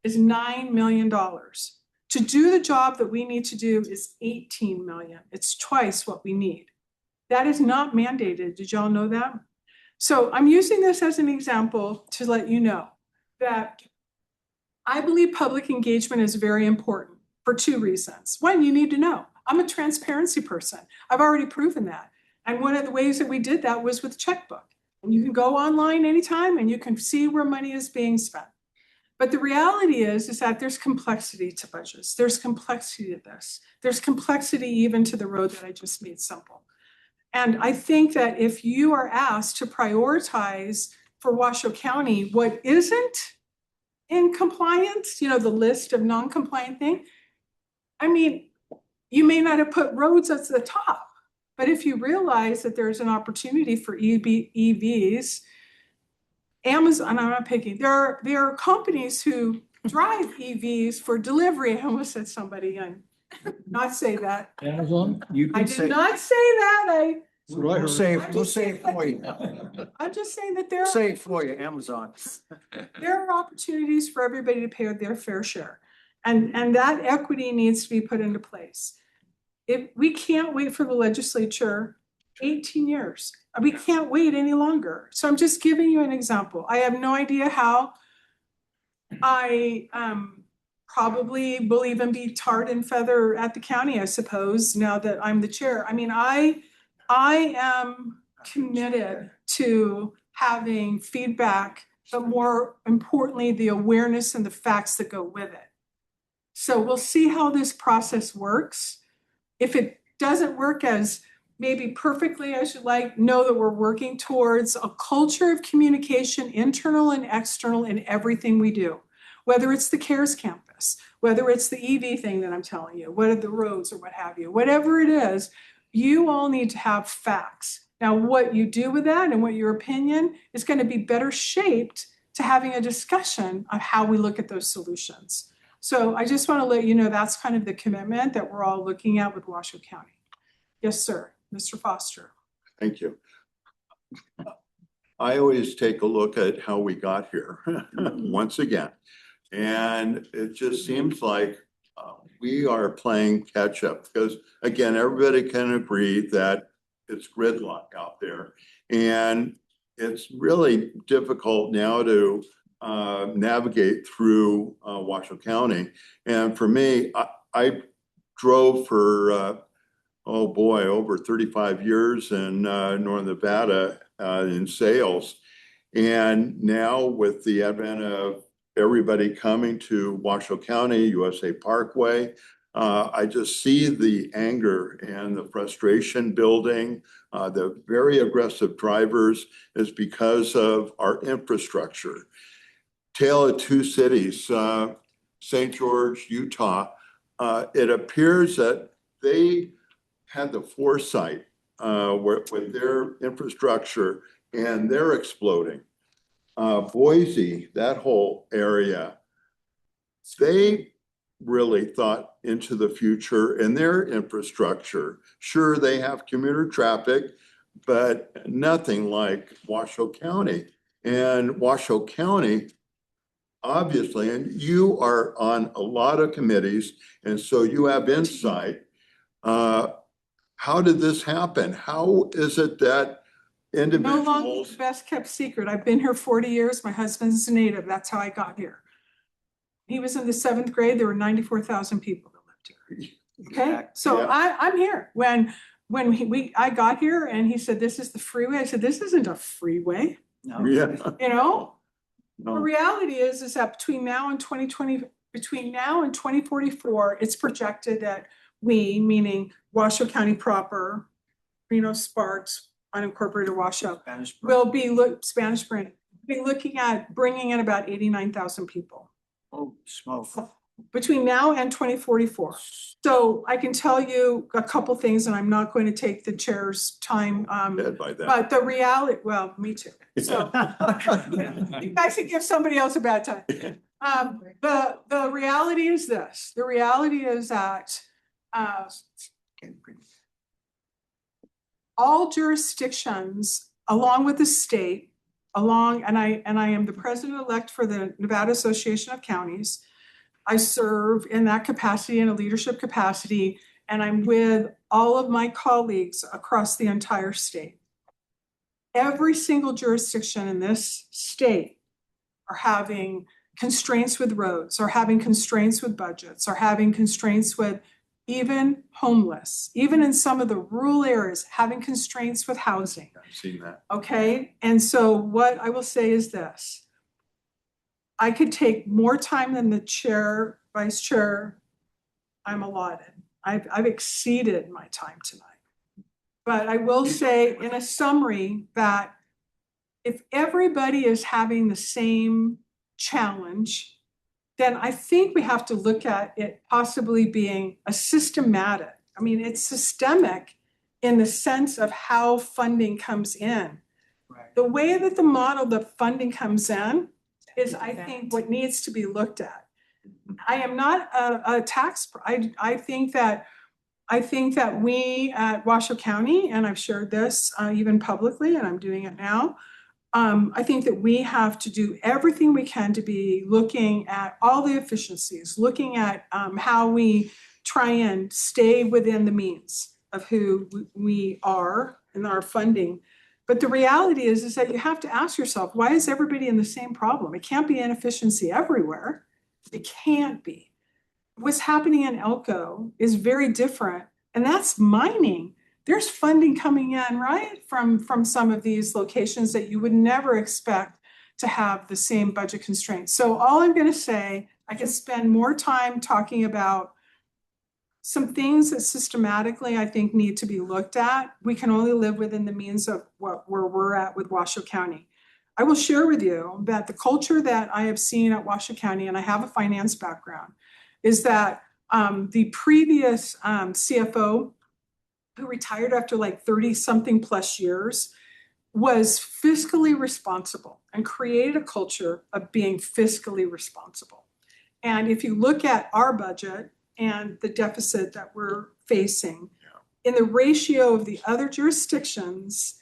is $9 million. To do the job that we need to do is $18 million. It's twice what we need. That is not mandated. Did y'all know that? So I'm using this as an example to let you know that I believe public engagement is very important for two reasons. One, you need to know. I'm a transparency person. I've already proven that. And one of the ways that we did that was with checkbook. And you can go online anytime and you can see where money is being spent. But the reality is that there's complexity to budgets. There's complexity to this. There's complexity even to the road that I just made simple. And I think that if you are asked to prioritize for Washoe County what isn't in compliance, the list of non-compliant things, I mean, you may not have put roads at the top, but if you realize that there's an opportunity for EVs, Amazon, I'm not picking, there are companies who drive EVs for delivery. I almost said somebody, and not say that. Amazon? I did not say that. We'll say it for you. I'm just saying that there Say it for you, Amazon. there are opportunities for everybody to pay their fair share. And that equity needs to be put into place. If we can't wait for the legislature 18 years. We can't wait any longer. So I'm just giving you an example. I have no idea how. I probably will even be tarred and feather at the county, I suppose, now that I'm the chair. I mean, I am committed to having feedback, but more importantly, the awareness and the facts that go with it. So we'll see how this process works. If it doesn't work as maybe perfectly as you'd like, know that we're working towards a culture of communication, internal and external, in everything we do. Whether it's the CARES campus, whether it's the EV thing that I'm telling you, what are the roads or what have you, whatever it is, you all need to have facts. Now, what you do with that and what your opinion is going to be better shaped to having a discussion of how we look at those solutions. So I just want to let you know that's kind of the commitment that we're all looking at with Washoe County. Yes, sir. Mr. Foster. Thank you. I always take a look at how we got here once again. And it just seems like we are playing catch up because, again, everybody can agree that it's gridlock out there. And it's really difficult now to navigate through Washoe County. And for me, I drove for, oh boy, over 35 years in Northern Nevada in sales. And now with the advent of everybody coming to Washoe County, USA Parkway, I just see the anger and the frustration building. The very aggressive drivers is because of our infrastructure. Tale of two cities, St. George, Utah. It appears that they had the foresight with their infrastructure, and they're exploding. Boise, that whole area, they really thought into the future and their infrastructure. Sure, they have commuter traffic, but nothing like Washoe County. And Washoe County, obviously, and you are on a lot of committees, and so you have insight. How did this happen? How is it that individuals? No longer the best kept secret. I've been here 40 years. My husband's a native. That's how I got here. He was in the 7th grade. There were 94,000 people that lived here. Okay, so yeah. I'm here. When I got here and he said, "This is the freeway." I said, "This isn't a freeway." No. Yeah. You know, no. The reality is that between now and 2044, it's projected that we, meaning Washoe County proper, Sparks, unincorporated Washoe, will be Spanish Spring, be looking at bringing in about 89,000 people. Oh, smoke. Between now and 2044. So I can tell you a couple things, and I'm not going to take the chair's time. But the reality, well, me too. So you guys can give somebody else a bad time. The reality is this. The reality is that all jurisdictions, along with the state, and I am the president-elect for the Nevada Association of Counties. I serve in that capacity, in a leadership capacity, and I'm with all of my colleagues across the entire state. Every single jurisdiction in this state are having constraints with roads, are having constraints with budgets, are having constraints with even homeless, even in some of the rural areas, having constraints with housing. I've seen that. Okay, and so what I will say is this. I could take more time than the chair, vice chair, I'm allotted. I've exceeded my time tonight. But I will say in a summary that if everybody is having the same challenge, then I think we have to look at it possibly being a systematic. I mean, it's systemic in the sense of how funding comes in. Right. The way that the model, the funding comes in, is I think what needs to be looked at. I am not a tax. I think that we at Washoe County, and I've shared this even publicly, and I'm doing it now. I think that we have to do everything we can to be looking at all the efficiencies, looking at how we try and stay within the means of who we are in our funding. But the reality is that you have to ask yourself, why is everybody in the same problem? It can't be inefficiency everywhere. It can't be. What's happening in Elko is very different, and that's mining. there's funding coming in, right? From some of these locations that you would never expect to have the same budget constraints. So all I'm gonna say, I could spend more time talking about some things that systematically I think need to be looked at. We can only live within the means of where we're at with Washoe County. I will share with you that the culture that I have seen at Washoe County, and I have a finance background, is that the previous CFO who retired after like 30-something plus years was fiscally responsible and created a culture of being fiscally responsible. And if you look at our budget and the deficit that we're facing, in the ratio of the other jurisdictions,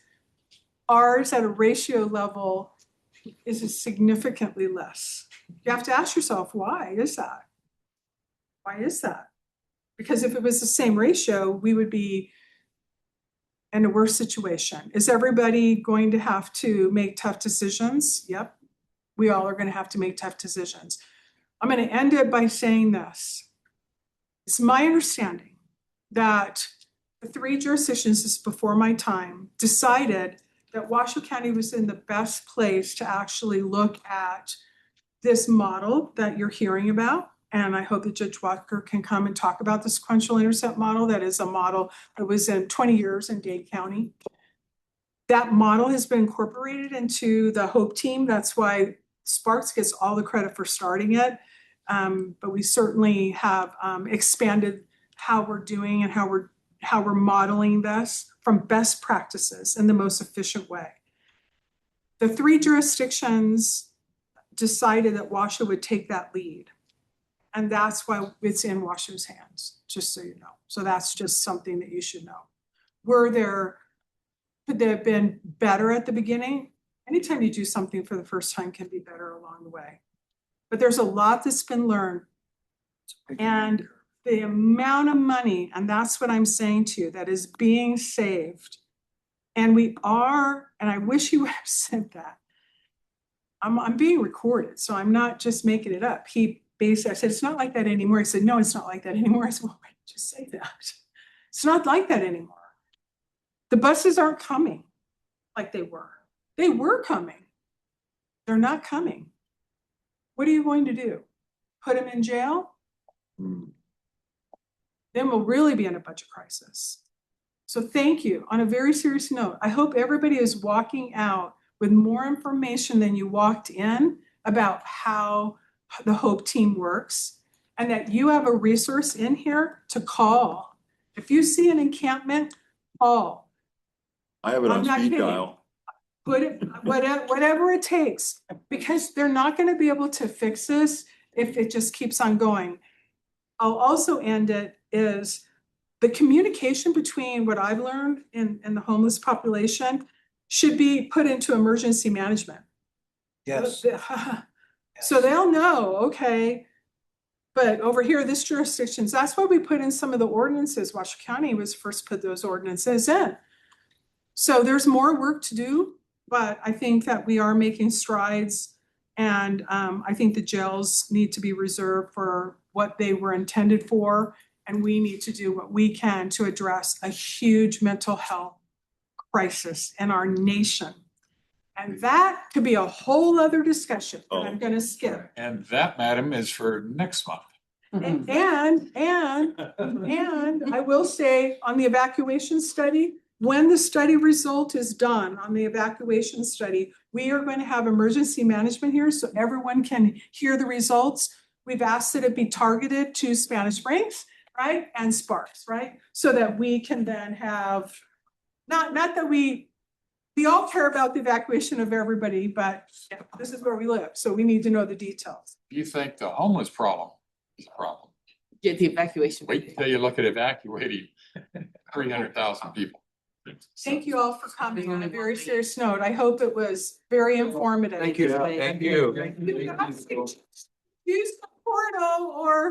ours at a ratio level is significantly less. You have to ask yourself, why is that? Why is that? Because if it was the same ratio, we would be in a worse situation. Is everybody going to have to make tough decisions? Yep. We all are going to have to make tough decisions. I'm going to end it by saying this. It's my understanding that the 3 jurisdictions just before my time decided that Washoe County was in the best place to actually look at this model that you're hearing about. And I hope that Judge Walker can come and talk about the sequential intercept model. That is a model that was in 20 years in Dade County. That model has been incorporated into the HOPE team. That's why Sparks gets all the credit for starting it. But we certainly have expanded how we're doing and how we're modeling this from best practices in the most efficient way. The 3 jurisdictions decided that Washoe would take that lead. And that's why it's in Washoe's hands, just so you know. So that's just something that you should know. Could they have been better at the beginning? Anytime you do something for the first time can be better along the way. But there's a lot that's been learned. And the amount of money, and that's what I'm saying to you, that is being saved. And we are, and I wish you would have said that. I'm being recorded, so I'm not just making it up. I said, it's not like that anymore. He said, no, it's not like that anymore. I said, well, why did you say that? It's not like that anymore. The buses aren't coming like they were. They were coming. They're not coming. What are you going to do? Put them in jail? Then we'll really be in a budget crisis. So thank you. On a very serious note, I hope everybody is walking out with more information than you walked in about how the HOPE team works, and that you have a resource in here to call. If you see an encampment, call. I have it on I'm not speed kidding. dial. Put it, whatever it takes, because they're not going to be able to fix this if it just keeps on going. I'll also end it is the communication between what I've learned in the homeless population should be put into emergency management. Yes. So they'll know, okay, but over here, this jurisdictions, that's why we put in some of the ordinances. Washoe County was first put those ordinances in. So there's more work to do, but I think that we are making strides. And I think the jails need to be reserved for what they were intended for. And we need to do what we can to address a huge mental health crisis in our nation. And that could be a whole other discussion that I'm going to skip. And that, madam, is for next month. And I will say on the evacuation study, when the study result is done on the evacuation study, we are going to have emergency management here so everyone can hear the results. We've asked that it be targeted to Spanish Springs, right? And Sparks, right? So that we can then have, not that we all care about the evacuation of everybody, but yeah, this is where we live. So we need to know the details. You think the homeless problem is a problem? Get the evacuation. Wait until you look at evacuating 300,000 people. Thank you all for coming on a very serious note. I hope it was very informative. Thank you. Thank you. Use the portal or